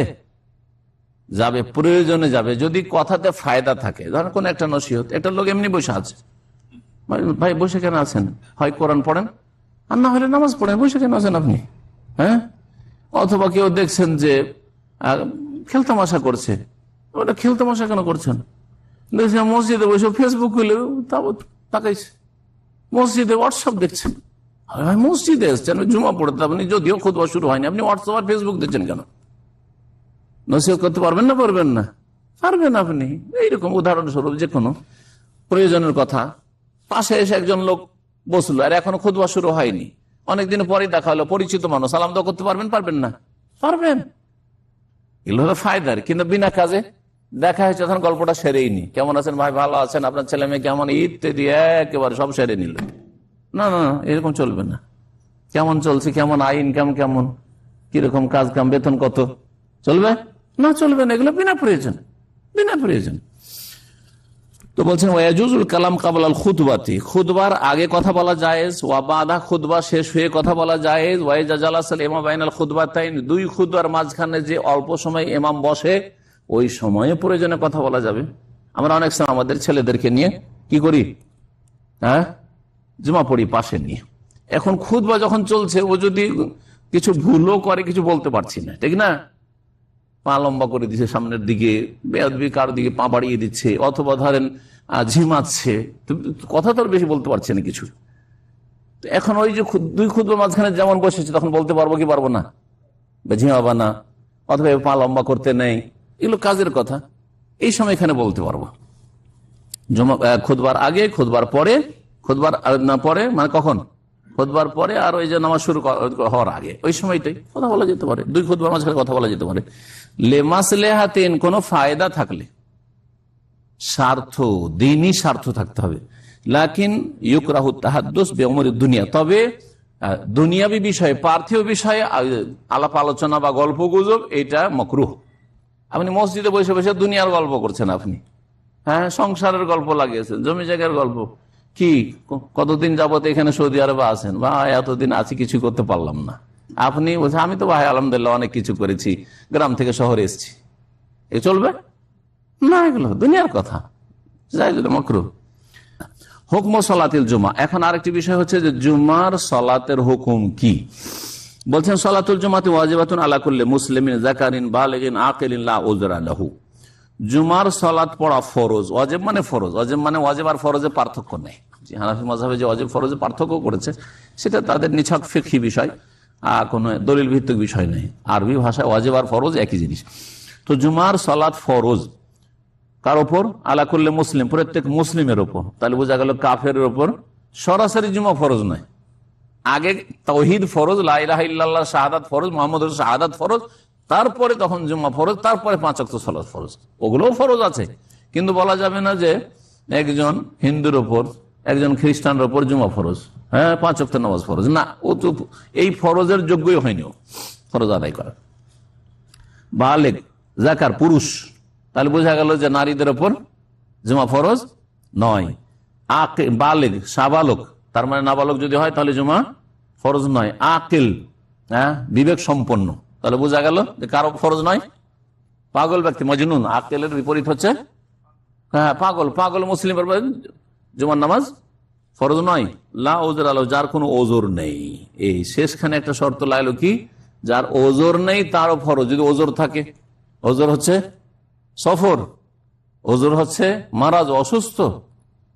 যাবে, প্রয়োজনে যাবে, যদি কথাতে ফায়দা থাকে। ধরেন কোন একটা নসিহত, একটা লোক এমনি বসে আছে, ভাই বসে কেন আছেন? হয় কোরআন পড়েন, আর না হলে নামাজ পড়েন, বসে কেন আছেন আপনি? হ্যাঁ, অথবা কেউ দেখছেন যে খেলতামাশা করছে, ওটা খেলতামাশা কেন করছেন? দেখছেন মসজিদে বসে ফেসবুক খুলে তাকাইছে, মসজিদে হোয়াটসঅ্যাপ দেখছেন। মসজিদে এসছেন জুমা পড়তে, আপনি যদিও খুতবা শুরু হয়নি, আপনি হোয়াটসঅ্যাপ আর ফেসবুক দেখছেন কেন? নসিহত করতে পারবেন না? পারবেন না? পারবেন আপনি। এইরকম উদাহরণস্বরূপ যে কোনো প্রয়োজনের কথা, পাশে এসে একজন লোক বসলো আর এখনো খুতবা শুরু হয়নি, অনেকদিন পরে দেখা হলো, পরিচিত মানুষ, সালাম দোয়া করতে পারবেন? পারবেন না? পারবেন। এগুলো হলো ফায়দার। কিন্তু বিনা কাজে দেখা হয়েছে, তখন গল্পটা সেরেই নি, কেমন আছেন ভাই, ভালো আছেন, আপনার ছেলে মেয়ে কেমন, ইত্যাদি একেবারে সব সেরে নিল। না না না, এরকম চলবে না। কেমন চলছে, কেমন আয়, ইনকাম কেমন, কিরকম কাজ কাম, বেতন কত, চলবে না? চলবে না। এগুলো বিনা প্রয়োজন, বিনা প্রয়োজন। তো বলছেন ওয়াজুজুল কালাম ক্বাবলা আল খুতবাতি, খুতবার আগে কথা বলা জায়েজ, ওয়া বাদা, খুতবা শেষ হয়ে কথা বলা জায়েজ, ওয়া ইযা জালাসাল ইমাম বাইনাল খুতবাতাইন, দুই খুতবার মাঝখানে যে অল্প সময় ইমাম বসে ওই সময়ে প্রয়োজনে কথা বলা যাবে। আমরা অনেক সময় আমাদের ছেলেদেরকে নিয়ে কি করি, হ্যাঁ, জুমা পড়ি পাশে নিয়ে। এখন খুতবা যখন চলছে, ও যদি কিছু ভুলও করে, কিছু বলতে পারছি না, ঠিক না, পা লম্বা করে দিচ্ছে সামনের দিকে, বেয়াদবি কারো দিকে পা বাড়িয়ে দিচ্ছে, অথবা ধরেন ঝিমাচ্ছে, কথা তো বেশি বলতে পারছে না কিছু। এখন ওই যে দুই খুতবা মাঝখানে যেমন বসেছে, তখন বলতে পারবো কি পারবো না? ঝিমাবা না, অথবা পা লম্বা করতে নেই, এগুলো কাজের কথা, এই সময় এখানে বলতে পারবো। খুতবার আগে, খুতবার পরে, খুতবার না পরে মানে কখন? খুতবার পরে, আর ওই যে নামাজ শুরু হওয়ার আগে, ওই সময়টাই কথা বলা যেতে পারে। দুই খুতবার মাঝখানে কথা বলা যেতে পারে। লেমাসলেহাতেন, কোনো ফায়দা থাকলে, স্বার্থ, দিনই স্বার্থ থাকতে হবে। লাকিন ইউকরাহু তাহাদ্দুস বিউমুরিদ দুনিয়া, তবে দুনিয়াবী বিষয়ে, পার্থিব বিষয়ে আলাপ আলোচনা বা গল্প গুজব, এটা মাকরুহ। আপনি মসজিদে বসে বসে দুনিয়ার গল্প করছেন, আপনি হ্যাঁ সংসারের গল্প লাগিয়েছেন, জমি জায়গার গল্প, কি কতদিন যাবত এখানে সৌদি আরবে আছেন, বা এতদিন আছি কিছু করতে পারলাম না, আপনি বলছেন আমি তো ভাই আলহামদুলিল্লাহ অনেক কিছু করেছি, গ্রাম থেকে শহরে এসেছি, এ চলবে না? এগুলো দুনিয়ার কথা, যাই মাকরুহ। হুকম সলাতিল জুমা। এখন আরেকটি বিষয় হচ্ছে যে জুমার সলাতের হুকুম কি। বলছেন সলাতুল জুমাতি ওয়াজিবাতুন আলা কুল্লি মুসলিমিন যাকারিন বালিগিন আকিলিন লা উযরা লাহু। জুমার সলাত পড়া ফরজ। ওয়াজিব মানে ফরজ, ওয়াজিব মানে ওয়াজিব আর ফরজে পার্থক্য নেই। হানাফি মাযহাবে যে ওয়াজিব ফরজে পার্থক্য করেছে সেটা তাদের নিছক ফিকহি বিষয়, কোনো দলিল ভিত্তিক বিষয় নেই। আরবি ভাষায় ওয়াজিব আর ফরজ একই জিনিস। তো জুমার সলাত ফরজ কার ওপর? আলা কুল্লি মুসলিম, প্রত্যেক মুসলিমের ওপর। তাহলে বোঝা গেল কাফেরের ওপর সরাসরি জুমা ফরজ নয়। আগে তাওহীদ ফরজ, লা ইলাহা ইল্লাল্লাহ শাহাদাত ফরজ, মুহাম্মদুর শাহাদাত ফরজ, তারপরে তখন জুম্মা ফরজ, তারপরে 5 ওয়াক্ত সালাত ফরজ। ওগুলোও ফরজ আছে, কিন্তু বলা যাবে না যে একজন হিন্দুর ওপর, একজন খ্রিস্টানের ওপর জুমা ফরজ, হ্যাঁ 5 ওয়াক্ত নামাজ ফরজ না, ও তো এই ফরজের যোগ্যই হয়নি ফরজ আদায় করা। বালেগ যাকার পুরুষ, তাহলে বোঝা গেল যে নারীদের ওপর জুমা ফরজ নয়। বালেগ সাবালক, তার মানে নাবালক যদি হয় তাহলে জুমা ফরজ নয়। আকিল, হ্যাঁ বিবেক সম্পন্ন, তাহলে বোঝা গেল যে কারো ফরজ নয়। পাগল ব্যক্তি মজনুন, আকিলের বিপরীত হচ্ছে হ্যাঁ পাগল। পাগল মুসলিমের জুমার নামাজ ফরজ নয়। লা ওজর আলো, যার কোনো ওজোর নেই। এই শেষখানে একটা শর্ত লাগলো কি, যার ওজোর নেই তারও ফরজ। যদি ওজোর থাকে, ওজোর হচ্ছে সফর, ওজোর হচ্ছে মারাজ, অসুস্থ।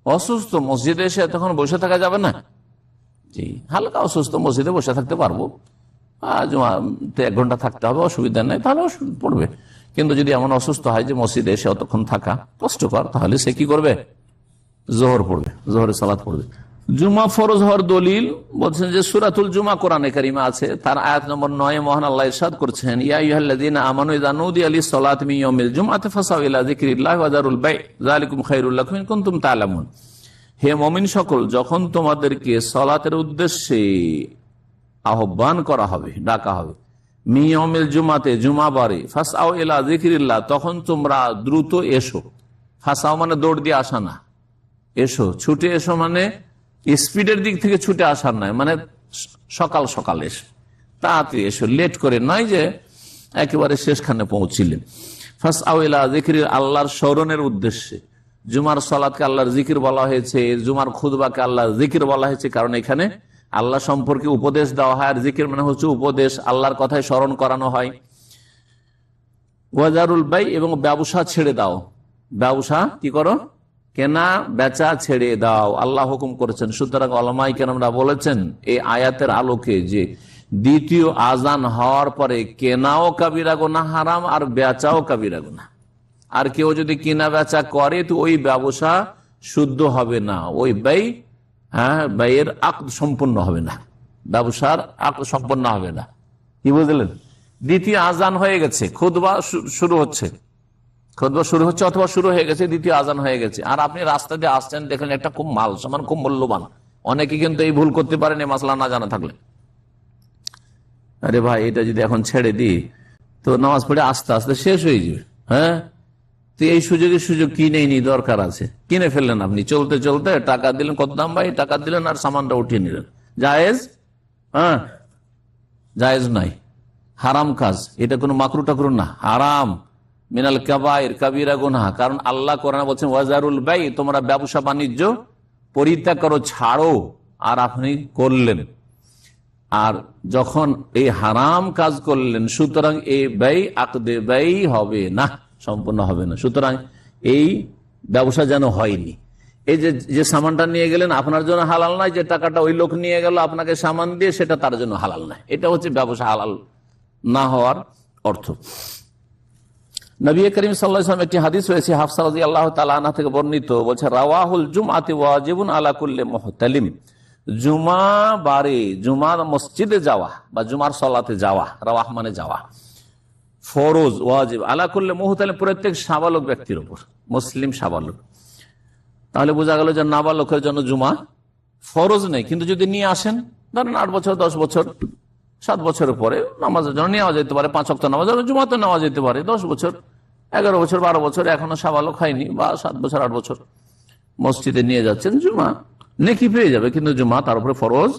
অসুস্থ মসজিদে এসে তখন বসে থাকা যাবে না। জি, হালকা অসুস্থ মসজিদে বসে থাকতে পারবো, 1 ঘন্টা থাকতে হবে, অসুবিধা নেই, তাহলে পড়বে। কিন্তু যদি এমন অসুস্থ হয় যে মসজিদে এসে অতক্ষণ থাকা কষ্টকর, তাহলে সে কি করবে, জোহর পড়বে, জোহরের সালাত পড়বে। জুমা ফরজ হওয়ার দলিল বলছেন যে সূরাতুল জুমা কোরআনে কারিমে আছে, তার আয়াত নম্বর 9 মহান আল্লাহ ইরশাদ করছেন, ইয়া আইয়ুহাল্লাযীনা আমানু ইযা নুদিয়া লিস-সালাতি মিন ইয়াউমিল জুমআতি ফাসাউ ইলা যিকরিল্লাহি ওয়া যারুল বাই' যালিকুম খায়রুল লাকুম ইন কুনতুম তা'লামুন। হে মুমিন সকল, যখন তোমাদেরকে সালাতের উদ্দেশ্যে আহ্বান করা হবে, ডাকা হবে, মিন ইয়াউমিল জুমাতে, জুমাবারে, ফাসাউ ইলা যিকরিল্লাহ, তখন তোমরা দ্রুত এসো। ফাসাউ মানে দৌড় দিয়ে আসা না, এসো, ছুটে এসো মানে স্পিডের দিক থেকে ছুটে আসার নয়, মানে সকাল সকাল এসো, তাড়াতাড়ি এসো, লেট করে নয় যে একেবারে শেষখানে পৌঁছিলেন। ফাসআউ ইলা যিকরি, আল্লাহর স্মরণের উদ্দেশ্যে। জুমার সালাতকে আল্লাহর জিকির বলা হয়েছে, জুমার খুতবাকে আল্লাহর জিকির বলা হয়েছে, কারণ এখানে আল্লাহ সম্পর্কে উপদেশ দেওয়া হয়, আর জিকির মানে হচ্ছে উপদেশ, আল্লাহর কথায় স্মরণ করানো হয়। ওয়াজারুল বাই, এবং ব্যবসা ছেড়ে দাও। ব্যবসা কি করো, কেনা বেচা ছেড়ে দাও, আল্লাহ হুকুম করেছেন। সুতরাং উলামায়ে কেরামরা বলেছেন এই আয়াতের আলোকে যে দ্বিতীয় আজান হওয়ার পরে কেনাও কাবিরা গুনাহ হারাম, আর বেচাও কাবিরা গুনাহ। আর কেউ যদি কেনা বেচা করে তো ওই ব্যবসা শুদ্ধ হবে না, ওই ব্যয়, হ্যাঁ ব্যয়ের আকদ সম্পন্ন হবে না, ব্যবসার আকদ সম্পন্ন হবে না। কি বুঝলেন? দ্বিতীয় আজান হয়ে গেছে, খুতবা শুরু হচ্ছে, খুতবা শুরু হচ্ছে অথবা শুরু হয়ে গেছে, দ্বিতীয় আজান হয়ে গেছে, আর আপনি রাস্তা দিয়ে আসছেন, দেখলেন একটা খুব মাল সামান, খুব মূল্যবান। অনেকে কিন্তু এই ভুল করতে পারেন এই মাসলা না জানা থাকলে। আরে ভাই, এটা যদি এখন ছেড়ে দিই তো নামাজ পড়ে আস্তে আস্তে শেষ হয়ে যাবে। হ্যাঁ, তো এই সুযোগ কিনেই নি, দরকার আছে, কিনে ফেললেন আপনি, চলতে চলতে টাকা দিলেন, কত দাম ভাই, টাকা দিলেন আর সামানটা উঠিয়ে নিলেন। জায়েজ? হ্যাঁ জায়েজ নাই, হারাম কাজ, এটা কোনো মাকরু টাকরু না, হারাম, মিনাল কাবায়ের, কাবিরা গুনাহ। কারণ আল্লাহ কোরআনে বলছেন ওয়াজারুল বাই, তোমরা ব্যবসা বাণিজ্য পরিত্যাগ করো, ছাড়ো, আর আপনি করলেন। আর যখন এই হারাম কাজ করলেন, সুতরাং এই ব্যয় আকদে ব্যয় হবে না, সম্পূর্ণ হবে না। সুতরাং এই ব্যবসা যেন হয়নি। এই যে সামানটা নিয়ে গেলেন আপনার জন্য হালাল নয়, যে টাকাটা ওই লোক নিয়ে গেল আপনাকে সামান দিয়ে, সেটা তার জন্য হালাল নয়। এটা হচ্ছে ব্যবসা হালাল না হওয়ার অর্থ। নবী করিম সাল্লাল্লাহু আলাইহি ওয়াসাল্লাম একটি হাদিস রয়েছে, হাফসা রাদিয়াল্লাহু তাআলা আনহা থেকে বর্ণিত, বলছে রাওয়াহুল জুমআতি ওয়াজিবুন আলা কুল্লি মুহতালিম। জুমা বারে, জুমার মসজিদে যাওয়া বা জুমার সালাতে যাওয়া, রাওয়াহ মানে যাওয়া, ফরজ, ওয়াজিব আলা কুল্লি মুহতালিম, প্রত্যেক সাবালক ব্যক্তির উপর, মুসলিম সাবালক। তাহলে বোঝা গেল যে নাবালকের জন্য জুমা ফরজ নেই, কিন্তু যদি নিয়ে আসেন, ধরেন 8 বছর, 10 বছর, 7 বছরের পরে নামাজের জন্য নেওয়া যেতে পারে, 5 ওয়াক্ত নামাজ জুমাতে নেওয়া যেতে পারে। 10 বছর, 11 বছর, 12 বছর, এখনো সাবালক হয়নি, বা 7 বছর, 8 বছর মসজিদে নিয়ে যাচ্ছেন, জুমা নেকি পেয়ে যাবে, কিন্তু জুমা তার উপরে ফরজ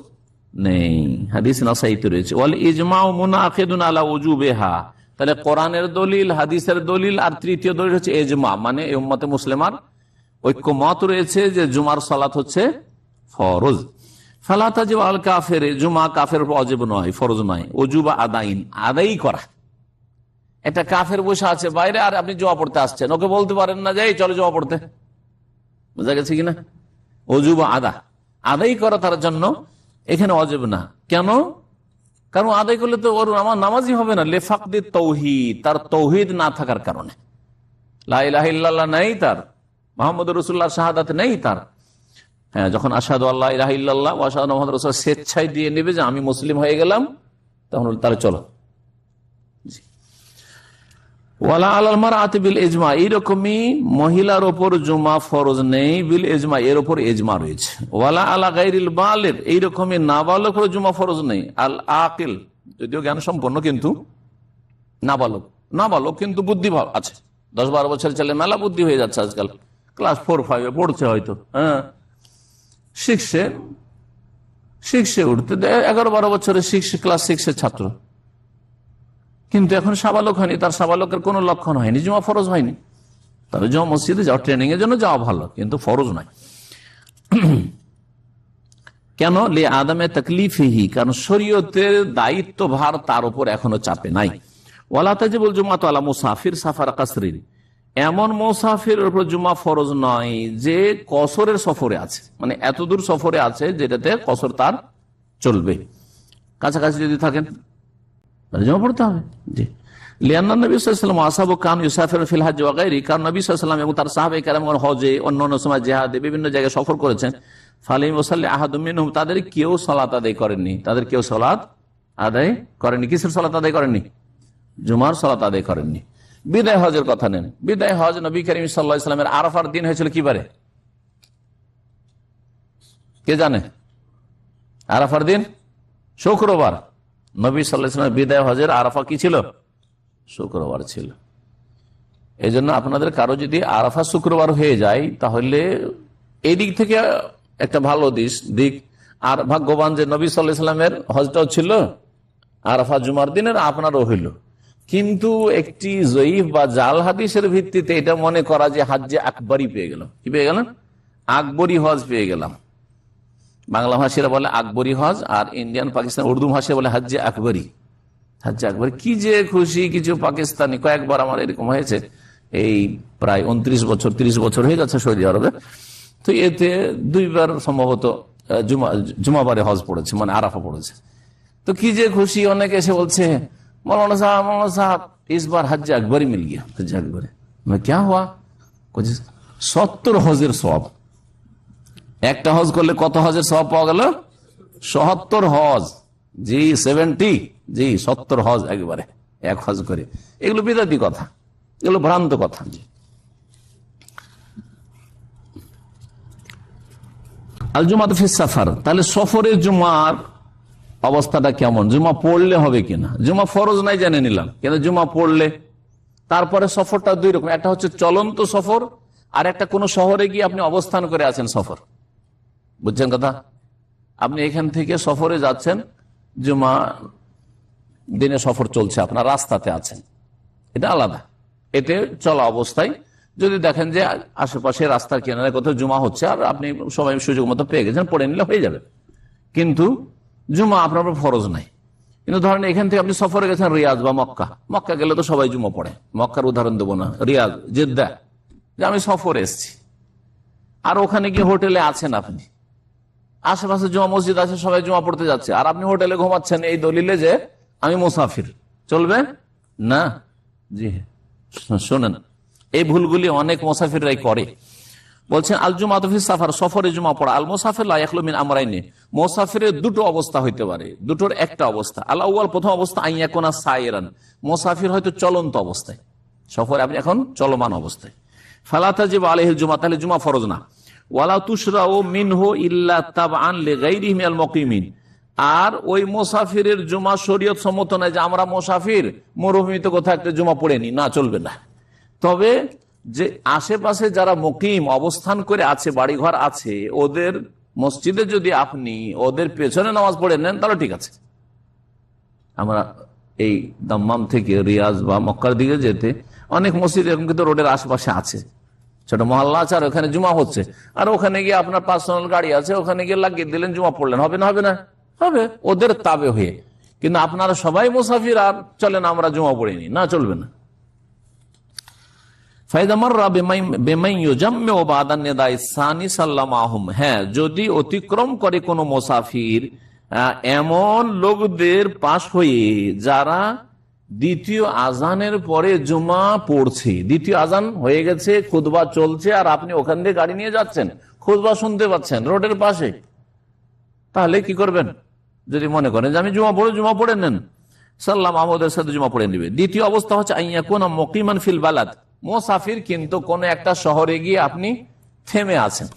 নেই। হাদিস নাসাইতে রয়েছে, ওয়াল ইজমাউ মুনাকিদুন আলা উজুবিহা। তাহলে কোরআনের দলিল, হাদিসের দলিল, আর তৃতীয় দলিল হচ্ছে ইজমা, মানে এই উম্মতে মুসলিমার ঐক্যমত রয়েছে যে জুমার সালাত হচ্ছে ফরজ। ফালা তাজিব আল কাফের, জুমা কাফের উপর ওয়াজিব নয়, ফরজ নয়। ওজুবা আদাইন, আদায়ী করা। একটা কাফের বসে আছে বাইরে, আর আপনি জুমা পড়তে আসছেন, ওকে বলতে পারেন না যে এই চলো জুমা পড়তে, বোঝা গেছে কিনা? ওজুবা আদা, আদায়ী করা তার জন্য এখানে ওয়াজিব না। কেন? কারণ আদায় করলে তো ওর আমার নামাজই হবে না, লেফাকদি তৌহিদ, তার তৌহিদ না থাকার কারণে, লা ইলাহা ইল্লাল্লাহ নেই তার, মুহাম্মদুর রাসূলুল্লাহ শাহাদাত নেই তার। হ্যাঁ, যখন আশহাদু আল্লা ইলাহা ইল্লাল্লাহ ওয়া আশহাদু আন্না মুহাম্মাদার রাসূলুল্লাহ স্বেচ্ছায় দিয়ে নেবে যে আমি মুসলিম হয়ে গেলাম, তখন তাহলে চলো। ওয়ালা আলাল মারআতি বিল ইজমা, এইরকমই মহিলার ওপর জুমা ফরজ নেই বিল ইজমা, এর ওপর ইজমা রয়েছে। ওয়ালা আলা গায়রিল বালিগ, এইরকমই নাবালক উপর জুমা ফরজ নেই। আল আকিল, যদিও জ্ঞান সম্পন্ন কিন্তু নাবালক কিন্তু বুদ্ধি ভাব আছে। 10-12 বছরের ছেলে মেলা বুদ্ধি হয়ে যাচ্ছে আজকাল, ক্লাস 4-5 পড়ছে হয়তো, হ্যাঁ শিখছে উঠতে 11-12 বছরের ক্লাস 6 ছাত্র, কিন্তু এখন সাবালক হয়নি, তার সাবালকের কোন লক্ষণ হয়নি, জুমা ফরজ হয়নি। তবে জুমা মসজিদে যাওয়া, ট্রেনিং এর জন্য যাওয়া ভালো, কিন্তু ফরজ নয়। কেন? লি আদামে তাকলিফিহি, কারণ শরীয়তের দায়িত্ব ভার তার উপর এখনো চাপে নাই। ওয়ালা তাজিবুল জুমাতু আলা মুসাফির সাফার কাসরিন, এমন মুসাফিরের উপর জুমা ফরজ নয় যে কসরের সফরে আছে, মানে এত দূর সফরে আছে যেটাতে কসর তার চলবে। কাছাকাছি যদি থাকেন জমা পড়তে হবে। জি, লিয়ান্না নবী সাল্লাল্লাহু আলাইহি ওয়াসাল্লাম আসহাবু কানু ইউসাফিরুনা ফিল হজ ওয়া গায়রি, কারণ নবী সাল্লাল্লাহু আলাইহি ওয়াসাল্লাম এবং তার সাহাবায়ে কেরামগণ হজে, অন্যান্য সময় জিহাদে, বিভিন্ন জায়গায় সফর করেছেন। ফালাম ইউসাল্লি আহাদুম মিনহুম, তাদের কেউ সালাত আদায় করেননি, কিসের সালাত আদায় করেননি? জুমার সালাত আদায় করেননি। বিদায় হজের কথা নেন, বিদায় হজ নবী করিম সাল্লাল্লাহু আলাইহি ওয়াসাল্লামের আরাফার দিন হয়েছিল কি বারে? কে জানে? আরাফার দিন শুক্রবার। নবী সাল্লাল্লাহু আলাইহি ওয়াসাল্লামের বিদায় হজের আরাফা কি ছিল? শুক্রবার ছিল। এই জন্য আপনাদের কারো যদি আরাফা শুক্রবার হয়ে যায়, তাহলে এই দিক থেকে একটা ভালো দিক, আর ভাগ্যবান যে নবী সাল্লাল্লাহু আলাইহি ওয়াসাল্লামের হজটাও ছিল আরাফা জুমার দিনের, আপনারও হইল। কিন্তু একটি জয়ীফ বা জাল হাদিসের ভিত্তিতে এটা মনে করা যে হাজ্জে আকবরই পেয়ে গেলাম। কি পেয়ে গেলাম? আকবরী হজ পেয়ে গেলাম। বাংলা ভাষীরা বলে আকবরী হজ, আর ইন্ডিয়ান পাকিস্তান উর্দু ভাষায় বলে হাজ্জে আকবরী। হাজ্জে আকবরী কি যে খুশি কিছু পাকিস্তানি, কয়েকবার আমার এরকম হয়েছে, এই প্রায় 29-30 বছর হয়ে যাচ্ছে সৌদি আরবে। তো এতে 2বার সম্ভবত জুমাবারে হজ পড়েছে, মানে আরাফা পড়েছে। তো কি যে খুশি, অনেকে এসে বলছে मौलाना साहब इस बार हज अकबरी मिल गया। हज अकबरी मैं क्या हुआ? कुछ 70 হজের সওয়াব। একটা হজ করলে কত হজের সওয়াব পাওয়া গেল? 70 হজ। জি 70, জি 70 হজ একবারে এক হজ করে। এগুলো বিদাতি কথা, এগুলো ভ্রান্ত কথা। আল জুমাতু ফিস সাফার, তাহলে সফরে জুমার অবস্থাটা কেমন? জুমা পড়লে হবে কিনা? জুমা ফরজ নাই জেনে নিলাম, কিন্তু জুমা পড়লে তারপরে সফরটা 2 রকম, একটা হচ্ছে চলন্ত সফর, আর একটা কোন শহরে গিয়ে আপনি অবস্থান করে আছেন সফর। বুঝছেন কথা? আপনি এখান থেকে সফরে যাচ্ছেন, জুমা দিনে সফর চলছে, আপনার রাস্তাতে আছেন, এটা আলাদা। এতে চলা অবস্থায় যদি দেখেন যে আশেপাশে রাস্তার কিনারে কোথাও জুমা হচ্ছে, আর আপনি সময় সুযোগ মতো পেয়ে গেছেন, পড়ে নিলে হয়ে যাবে। কিন্তু জুমা আপনার ফরজ নাই। কিন্তু ধরেন এখান থেকে আপনি সফরে গেছেন রিয়াজ বা মক্কা গেলে তো সবাই জুমা পড়ে, মক্কার উদাহরণ দেবো না, রিয়াজ, জেদ্দা, যে আমি সফরে এসেছি, আর ওখানে গিয়ে হোটেলে আছেন, আপনি আশেপাশে জুমা মসজিদ আছে, সবাই জুমা পড়তে যাচ্ছে, আর আপনি হোটেলে ঘুমাচ্ছেন এই দলিলে যে আমি মুসাফির, চলবে না? জি শোনেন, এই ভুলগুলি অনেক মুসাফিররাই করে। বলছেন আল জুমাতু ফিস সাফার, সফরে জুমা পড়া। আল মুসাফির লা ইয়াখলু মিন আমরাইনি, মুসাফিরের 2টো অবস্থা হইতে পারে, 2টোর একটা অবস্থা। আল আউয়াল, প্রথম অবস্থা, আন ইয়াকুনা সাইরান, মুসাফির হয়তো চলন্ত অবস্থায়, সফরে আপনি এখন চলমান অবস্থায়। ফালা তাজিবু আলাইহিল জুমা, তাহলে জুমা ফরজ না। ওয়ালা তুশরাউ মিনহু ইল্লা তাবআন লিগাইরিহি মিনাল মুকিমিন, আর ওই মুসাফিরের জুমা শরীয়ত সম্মত নয় যে আমরা মুসাফির মরুভূমিতে কোথাও একটা জুমা পড়েনি, না, চলবে না। তবে যে আশেপাশে যারা মুকিম অবস্থান করে আছে, বাড়িঘর আছে, ওদের মসজিদে যদি আপনি ওদের পেছনে নামাজ পড়ে নেন তাহলে ঠিক আছে। আমরা এই দাম্মাম থেকে রিয়াজ বা মক্কার দিকে যেতে অনেক মসজিদ এরকম কিন্তু রোডের আশেপাশে আছে, ছোট মহল্লা আছে, আর ওখানে জুমা হচ্ছে, আর ওখানে গিয়ে আপনার পার্সোনাল গাড়ি আছে, ওখানে গিয়ে লাগিয়ে দিলেন, জুমা পড়লেন, হবে না? হবে না? হবে, ওদের তাবে হয়ে। কিন্তু আপনারা সবাই মুসাফির আর চলেন আমরা জুমা পড়িনি, না, চলবে না। হ্যাঁ, যদি অতিক্রম করে কোন মুসাফির এমন লোকদের পাশ হয়ে যারা দ্বিতীয় আজানের পরে জুমা পড়ছে, দ্বিতীয় আজান হয়ে গেছে, খুতবা চলছে, আর আপনি ওখান দিয়ে গাড়ি নিয়ে যাচ্ছেন, খুতবা শুনতে পাচ্ছেন রোডের পাশে, তাহলে কি করবেন? যদি মনে করেন যে আমি জুমা পড়ে নেন, সাল্লাম আমাদের সাথে জুমা পড়ে নিবে। দ্বিতীয় অবস্থা হচ্ছে আইয়া কোন মুকিমান ফিল বালাদ, মুসাফির কিন্তু কোন একটা শহরে গিয়ে আপনি থেমে আছেন,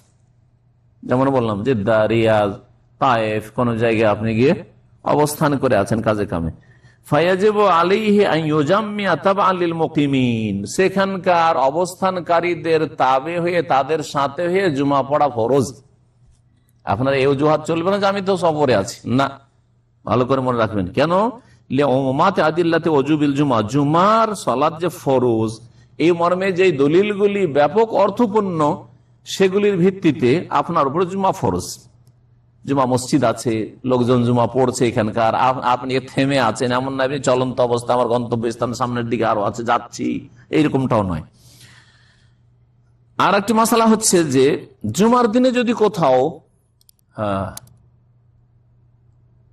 যেমন বললাম জেদ্দা, রিয়াদ, তায়েফ, কোন জায়গায় আপনি গিয়ে অবস্থান করে আছেন কাজে কামে। ফায়াজিবু আলাইহি আন ইউজাম্মিয়া তাবআন লিল মুকিমিন, সেখানকার অবস্থানকারীদের তাবে হয়ে তাদের সাথে হয়ে জুমা পড়া ফরজ। আপনার এই অজুহাত চলবে না যে আমি তো সফরে আছি, না, ভালো করে মনে রাখবেন। কেন? লিউমাতে আদিল্লাতে ওজুবিল জুমা, জুমার সালাত যে ফরজ এই মর্মে যে দলিলগুলি ব্যাপক অর্থপূর্ণ সেগুলির ভিত্তিতে আপনার উপর জুমা ফরজ। জুমা মসজিদ আছে, লোকজন জুমা পড়ছে এখানকার, আপনি থেমে আছেন, এমন না আপনি চলন্ত অবস্থা আমার গন্তব্যস্থান সামনের দিকে আরো আছে যাচ্ছি, এইরকমটাও নয়। আর একটি মাসালা হচ্ছে যে জুমার দিনে যদি কোথাও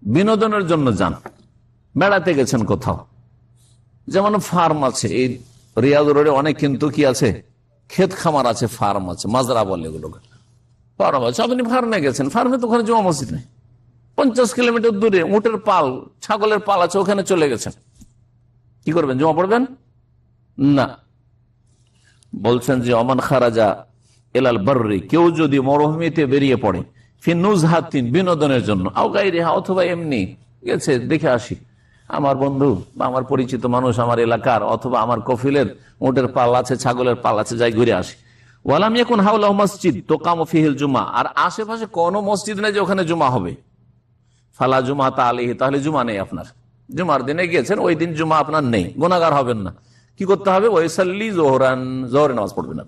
বিনোদনের জন্য যান, বেড়াতে গেছেন কোথাও, যেমন ফার্ম আছে, এই রিয়াদ রোডে অনেক কিন্তু কি আছে, ক্ষেত খামার আছে, ফার্ম আছে, মাজরা বলে এগুলোকে, ফার্ম আছে। আপনি ফার্মে গেছেন, ফার্মে তো ওখানে জুমা মসজিদ নেই, 50 কিলোমিটার দূরে উটের পাল, ছাগলের পাল আছে, ওখানে চলে গেছেন, কি করবেন? জুমা পড়বেন না। বলছেন যে অমান খারাজা এলাল বাররি, কেউ যদি মরুভূমিতে বেরিয়ে পড়ে ফিনুজহাতিন, বিনোদনের জন্য, আও গায়রিহা, অথবা এমনি গেছে দেখে আসি, আমার বন্ধু বা আমার পরিচিত মানুষ আমার এলাকার, অথবা আমার কফিলের উটের পাল আছে, ছাগলের পাল আছে, যাই ঘুরে আসি। ওয়ালাম ইয়াকুন হাওলাহু মসজিদ তুকামু ফিহিল জুমা, আর আশেপাশে কোনো মসজিদ নেই যে ওখানে জুমা হবে, ফালা জুমাতা আলাইহি, তাহলে জুমা নেই আপনার। জুমার দিনে গিয়েছেন, ওই দিন জুমা আপনার নেই, গুনাহগার হবেন না। কি করতে হবে? ওয়াইসাল্লি যোহরান, যোহরের নামাজ পড়বেন না।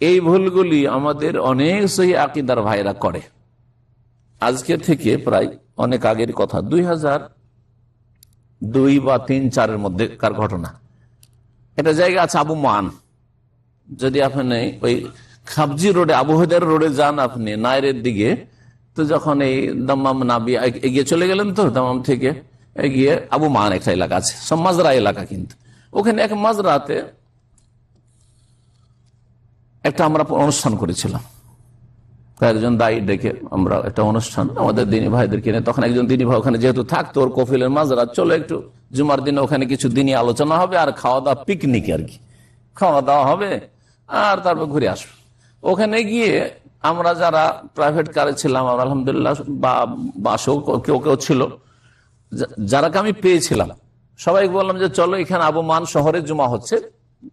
এই ভুলগুলি আমাদের অনেক সহি আকীদার ভাইরা করে। আজকে থেকে প্রায় অনেক আগের কথা, 2002 বা 2003-4 মধ্যে কার ঘটনা। এটা জায়গা আছে আবু মান, যদি আপনি ওই খাবজি রোডে, আবু হুদায়রা রোডে যান আপনি নাইরের দিকে, তো যখন এই দাম্মাম নাবি এগিয়ে চলে গেলেন, তো দাম্মাম থেকে এগিয়ে আবু মান একটা এলাকা আছে, সব মাজরা এলাকা, কিন্তু ওখানে এক মাজরাতে একটা আমরা অনুষ্ঠান করেছিলাম, কয়েকজন দায়ী ডেকে আমরা একটা অনুষ্ঠান আমাদের দিনী ভাইদের কিনে, তখন একজন দিনী ভাই ওখানে যেহেতু থাকতো, ওর কফিলের মাজরা, চলো একটু জুমার দিনে ওখানে কিছু দিনই আলোচনা হবে আর খাওয়া দাওয়া, পিকনিক আর কি, খাওয়া দাওয়া হবে আর তারপর ঘুরে আসবো। ওখানে গিয়ে আমরা যারা প্রাইভেট কারে ছিলাম, আলহামদুলিল্লাহ, বা বাসও কেউ কেউ ছিল, যারাকে আমি পেয়েছিলাম, সবাই বললাম যে চলো এখানে আবু মান শহরে জুমা হচ্ছে,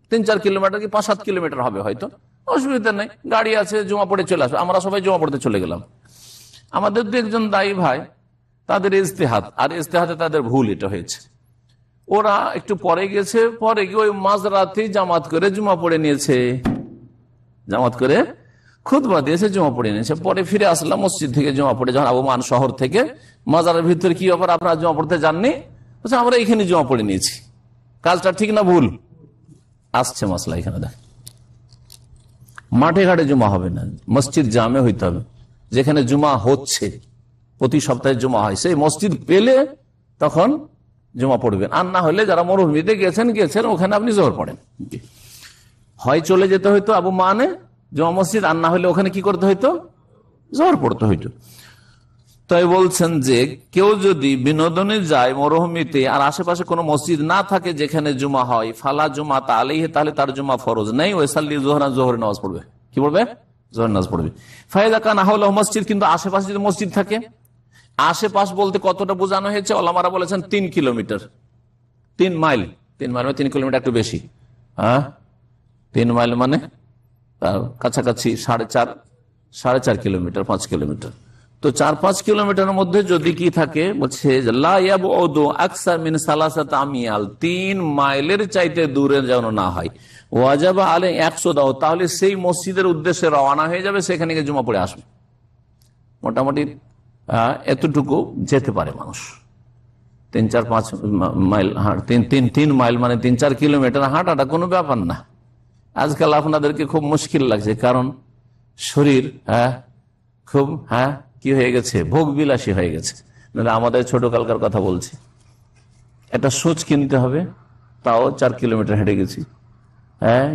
3-4 কিলোমিটার কি 5-7 কিলোমিটার হবে হয়তো, অসুবিধা নেই, গাড়ি আছে, জুমা পড়ে চলে আসবে। আমরা সবাই জুমা পড়তে চলে গেলাম। আমাদের দু একজন দায়ী ভাই, তাদের ইজতিহাদ, আর ইজতিহাদে তাদের ভুল এটা হয়েছে, ওরা একটু পরে গেছে, পরে গিয়ে ওই মাঝরাতে জামাত করে জুমা পড়ে নিয়েছে, জামাত করে খুতবা দিয়েছে, জুমা পড়ে নিয়েছে। পরে ফিরে আসলাম মসজিদ থেকে জুমা পড়ে, যখন আবু মান শহর থেকে, মাজারের ভিতরে কি ব্যাপার, আপনারা জুমা পড়তে যাননি? আমরা এখানে জুমা পড়ে নিয়েছি। কাজটা ঠিক না ভুল? আসছে মাসলা এখানে, দেখ, মাঠে ঘাটে জুমা হবে না, মসজিদ জামে হইতে হবে, যেখানে জুমা হচ্ছে, প্রতি সপ্তাহে জুমা হয়, সেই মসজিদ পেলে তখন জুমা পড়বেন। আর না হলে যারা মরুভূমিতে গেছেন ওখানে আপনি জোহর পড়েন। হয় চলে যেতে হইতো আবু মানে জুমা মসজিদ, আর না হলে ওখানে কি করতে হইতো? জোহর পড়তে হইতো। তাই বলছেন যে কেউ যদি বিনোদনে যায় মরুভূমিতে, আর আশেপাশে কোনো মসজিদ না থাকে যেখানে জুমা হয়, ফালা জুমা তা আলাইহি, তাহলে তার জুমা ফরজ নেই। ওয়াসাল্লি যোহরান, যোহরের নামাজ পড়বে। কি পড়বে? যোহরের নামাজ পড়বে। ফায়দা কানা হাওলাহু মসজিদ, কিন্তু আশেপাশে যদি মসজিদ থাকে, আশেপাশ বলতে কতটা বোঝানো হয়েছে? ওলামারা বলেছেন 3 কিলোমিটার, 3 মাইল, 3 মাইল 3 কিলোমিটার একটু বেশি, হ্যাঁ, 3 মাইল মানে তার কাছাকাছি 4.5 কিলোমিটার, 5 কিলোমিটার। তো 4-5 কিলোমিটারের মধ্যে যদি কি থাকে, বলছে লা ইয়াবউদু আকসার মিন সালাসাত আমিয়াল, 3 মাইলের চাইতে দূরে যেন না হয়। ওয়াজাবা আলাইহি 100 দাও, তাহলে সেই মসজিদের উদ্দেশ্যে রওনা হয়ে যাবে, সেখানে গিয়ে জুমা পড়ে আসবে। মোটামুটি এতটুকু যেতে পারে মানুষ, 3-4-5 মাইল হাঁট, 3 মাইল মানে 3-4 কিলোমিটার হাঁটাটা কোনো ব্যাপার না। আজকাল আপনাদেরকে খুব মুশকিল লাগছে, কারণ শরীর খুব কি হয়ে গেছে, ভোগ বিলাসী হয়ে গেছে। আমাদের ছোটকালকার কথা বলছি, একটা সুচ কিনতে হবে, তাও 4 কিলোমিটার হেঁটে গেছি।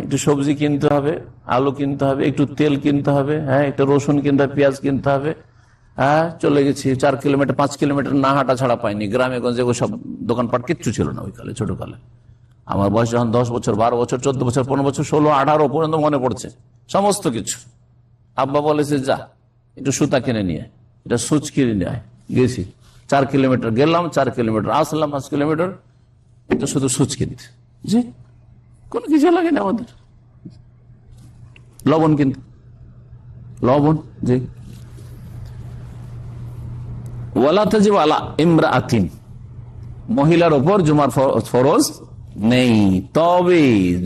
একটু সবজি কিনতে হবে, আলু কিনতে হবে, একটু তেল কিনতে হবে, একটু রসুন কিনতে হবে, পেঁয়াজ কিনতে হবে, হ্যাঁ, চলে গেছি 4 কিলোমিটার 5 কিলোমিটার না হাঁটা ছাড়া পাইনি। গ্রামে গঞ্জে সব দোকানপাট কিচ্ছু ছিল না ওই কালে, ছোট কালে। আমার বয়স যখন 10 বছর, 12 বছর, 14 বছর, 15 বছর, 16, 18 পর্যন্ত মনে পড়ছে সমস্ত কিছু। আব্বা বলেছে যা একটু সুতা কিনে নিয়ে, এটা সুচ কিনে নিয়ে গেছি। 4 কিলোমিটার গেলাম, 4 কিলোমিটার আসলাম, 5 কিলোমিটার এটা শুধু সুচ কিনতে। জি, কোনো কিছু লাগে না আমাদের। লবণ কিনতে, লবণ। জি, ওয়ালা তাজিবু আলা ইমরাআতিন, মহিলার উপর জুমার ফরজ নেই। তবে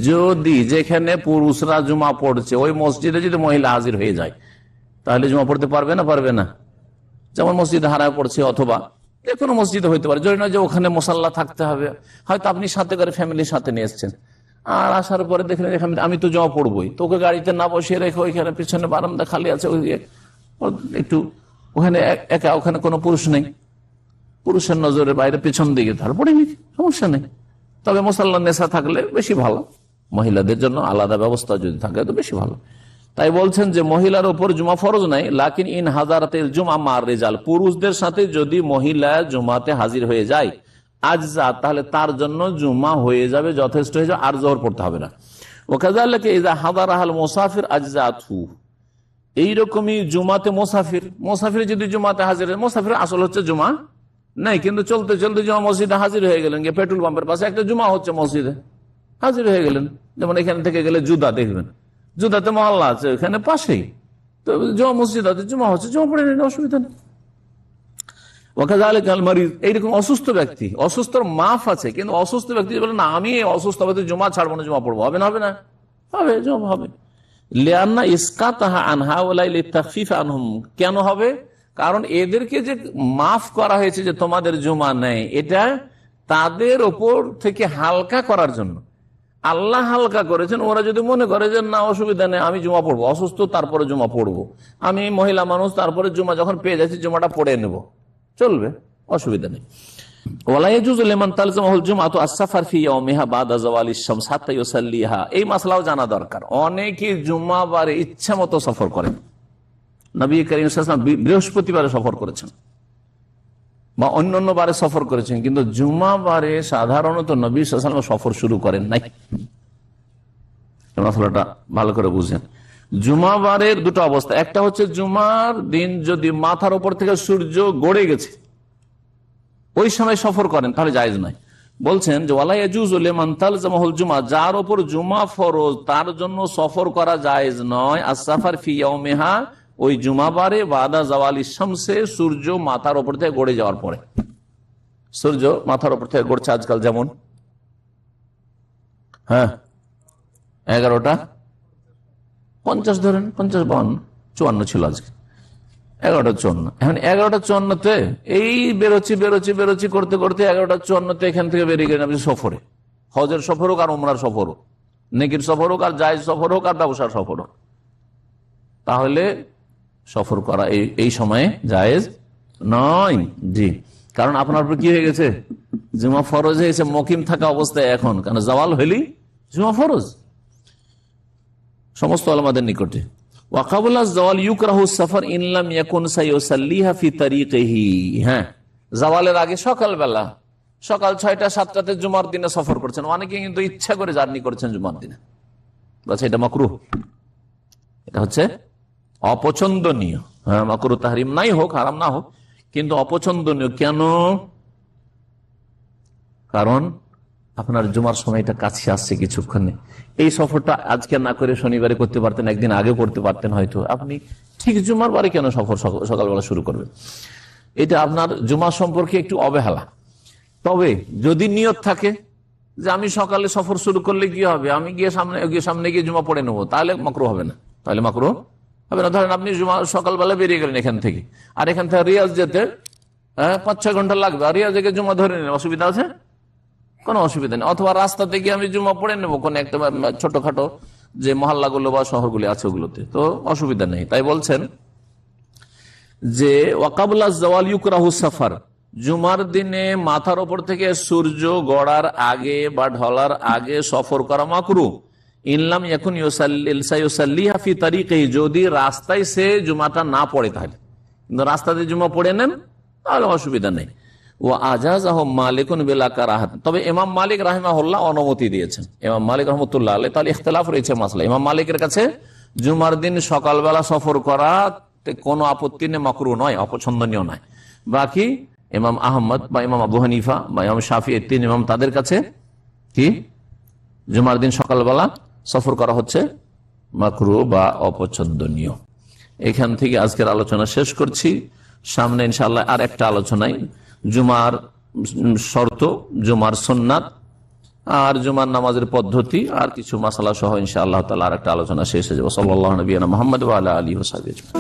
যদি যেখানে পুরুষরা জুমা পড়ছে ওই মসজিদে যদি মহিলা হাজির হয়ে যায় তাহলে জুমা পড়তে পারবে না? পারবে না। যেমন মসজিদে হারায় পড়ছে, অথবা যে কোনো মসজিদে হইতে পারে, জরুরি নয় যে ওখানে মুসাল্লা থাকতে হবে। হয়তো আপনি সাথে করে ফ্যামিলির সাথে নিয়ে এসছেন, আর আসার পরে দেখলেন আমি তো জমা পড়বই, তো ওকে গাড়িতে না বসিয়ে রেখে ওইখানে পিছনে বারান্দা খালি আছে, ওই একটু ওখানে একা, ওখানে কোনো পুরুষ নেই, পুরুষের নজরের বাইরে পেছন দিকে, তারপরে সমস্যা নেই। তবে মুসাল্লা নেশা থাকলে বেশি ভালো, মহিলাদের জন্য আলাদা ব্যবস্থা যদি থাকে তো বেশি ভালো। তাই বলছেন যে মহিলার উপর জুমা ফরজ নাই, লাকিন ইন হাজারাতিল জুমা মার রিজাল, পুরুষদের সাথে যদি মহিলা জুমাতে হাজির হয়ে যায় আজজা, তাহলে তার জন্য জুমা হয়ে যাবে, যথেষ্ট হয়ে যাবে, আর জোহর পড়তে হবে না। ওয়াকাযালিকা ইযা হাদারাহাল মুসাফির আজজাতহু, এইরকমই জুমাতে মুসাফির যদি জুমাতে হাজির হয়, মুসাফির আসল হচ্ছে জুমা নাই, কিন্তু চলতে চলতে জুমা মসজিদে হাজির হয়ে গেলেন, গিয়ে পেট্রোল পাম্পের পাশে একটা জুমা হচ্ছে মসজিদে হাজির হয়ে গেলেন। যেমন এখান থেকে গেলে জুদা দেখবেন, জুদাতে মহল্লা আছে ওখানে পাশেই, তো জুমা মসজিদ আছে, জুমা হচ্ছে, জুমা পড়ে নিন, অসুবিধা নেই। ওয়াকাযালিকা আল মারিদ, এইরকম অসুস্থ ব্যক্তি, অসুস্থর মাফ আছে, কিন্তু অসুস্থ ব্যক্তি বলে না আমি অসুস্থ হবে জুমা ছাড়বো না, জুমা পড়বো, হবে না? হবে না, হবে, জুমা হবে। লিআন্না ইসকাতাহা আনহা ওয়ালাই লিতাখফিফ আনহুম, কেন হবে? কারণ এদেরকে যে মাফ করা হয়েছে যে তোমাদের জুমা নেই, এটা তাদের ওপর থেকে হালকা করার জন্য আল্লাহ হালকা করেছেন। ওরা যদি মনে করে যে না অসুবিধা নেই, আমি জুমা পড়বো, অসুস্থ তারপরে জুমা পড়বো, আমি মহিলা মানুষ তারপরে জুমা যখন পেয়ে যাচ্ছি জুমাটা পড়ে নেব, চলবে, অসুবিধা নেই। এই মাসলাও জানা দরকার। অনেকে জুম্মাবারে ইচ্ছা মতো সফর করেন। নবী করিম সাল্লাল্লাহু আলাইহি ওয়াসাল্লাম বৃহস্পতিবারে সফর করেছেন বা অন্যান্য বারে সফর করেছেন, কিন্তু জুম্মাবারে সাধারণত নবী সাল্লাল্লাহু আলাইহি ওয়াসাল্লাম সফর শুরু করেন নাই। মাসলাটা ভালো করে বুঝেন। জুম্মাবারের দুটো অবস্থা, একটা হচ্ছে জুমার দিন যদি মাথার উপর থেকে সূর্য গড়ে গেছে ওই সময় সফর করেন তাহলে জায়েজ নয়। বলছেন যে ওয়ালা ইয়াজুজু লিমান তালজামাহুল জুমা, যার উপর জুমা ফরজ তার জন্য সফর করা জায়েজ নয়। as-সাফার ফি ইয়াউমিহা, ওই জুমাবারে বাদা জাওয়ালিশ শামসে, সূর্য মাথার উপর থেকে গড়ে যাওয়ার পরে। সূর্য মাথার উপর থেকে গড়ছে আজকাল, যেমন 11:50 ধরেন, 50, 52, 54 ছিল আজকে, 11:54। এখন 11:54-তে এই বেরোচ্ছি করতে করতে 11:54-তে এখান থেকে বেরিয়ে গেলেন আপনি সফরে, হজের সফর হোক আর উমরার সফর হোক, নেকির সফর হোক আর জায়েজ সফর হোক আর ব্যবসার সফর হোক, তাহলে সফর করা এই সময়ে জায়েজ নয়। জি, কারণ আপনার উপর কি হয়ে গেছে, জুমা ফরজ হয়েছে মকিম থাকা অবস্থায় এখন, কারণ জাওয়াল হইলেই জুমা ফরজ সমস্ত আলেমদের নিকটে। জাওয়ালের আগে সকালবেলা, সকাল 6টা 7টাতে জুমার দিনে সফর করছেন, অনেকে কিন্তু ইচ্ছা করে জার্নি করছেন জুমার দিনে, এটা মাকরুহ, এটা হচ্ছে অপছন্দনীয়। মাকরুহ তাহরিম নাই হোক, হারাম না হোক, কিন্তু অপছন্দনীয়। কেন? কারণ আপনার জুমার সময়টা কাছে আসছে কিছুক্ষণে, এই সফরটা আজকে না করে শনিবারে করতে পারতেন, একদিন আগে করতে পারতেন হয়তো, আপনি ঠিক জুমার বারে কেন সফর সকালবেলা শুরু করবেন? এটা আপনার জুমার সম্পর্কে একটু অবহেলা। তবে যদি নিয়ত থাকে যে আমি সকালে সফর শুরু করলে কি হবে, আমি গিয়ে সামনে গিয়ে জুমা পড়ে নেবো, তাহলে মাকরুহ হবে না, তাহলে মাকরুহ হবে না। ধরেন আপনি জুমা সকালবেলা বেরিয়ে গেলেন এখান থেকে, আর এখান থেকে রিয়াজ যেতে 5-6 ঘন্টা লাগবে, আর রিয়াজ থেকে জুমা ধরে নিলেন, অসুবিধা আছে? কোনো অসুবিধা নেই। অথবা রাস্তা থেকে আমি জুমা পড়ে নেবো কোন একটা ছোটখাটো যে মহল্লাগুলো বা শহরগুলি আছে ওগুলোতে, তো অসুবিধা নেই। তাই বলছেন যে ওয়াকাবুলা জাওয়াল ইউকরাহু সাফার, জুমার দিনে মাথার উপর থেকে সূর্য গড়ার আগে বা ঢলার আগে সফর করা মাকরুহ। ইনলাম ইয়াকুন ইউসাল্লিহা ফি তারিকিহি, যদি রাস্তায় সে জুমাটা না পড়ে তাহলে, কিন্তু রাস্তা দিয়ে জুমা পড়ে নেন তাহলে অসুবিধা নেই। ও আজাজাহ মালিকুন বিলা কারাহাত, তবে ইমাম মালিক রাহিমাহুল্লাহ অনুমতি দিয়েছেন, ইমাম মালিক রহমতুল্লাহ আলাইহি। তাহলে ইখতিলাফ রয়েছে মাসলা। ইমাম মালিকের কাছে জুমার দিন সকালবেলা সফর করা কোনো আপত্তি নেই, মাকরুহ নয়, অপছন্দনীয় নয়। বাকি ইমাম আহমদ বা ইমাম আবু হানিফা বা ইমাম শাফি, তিন ইমাম, তাদের কাছে কি জুমার দিন সকালবেলা সফর করা হচ্ছে মাকরুহ বা অপছন্দনীয়। এখান থেকে আজকের আলোচনা শেষ করছি। সামনে ইনশাআল্লাহ আর একটা আলোচনায় জুমার শর্ত, জুমার সুন্নাত আর জুমার নামাজের পদ্ধতি আর কিছু মাসালা সহ ইনশাআল্লাহ তাআলা আর একটা আলোচনা শেষ হয়ে যাবে। সাল্লাল্লাহু আলাইহি ওয়া সাল্লাম মুহাম্মদ ওয়া আলা আলিহি ওয়া সাহবিহি।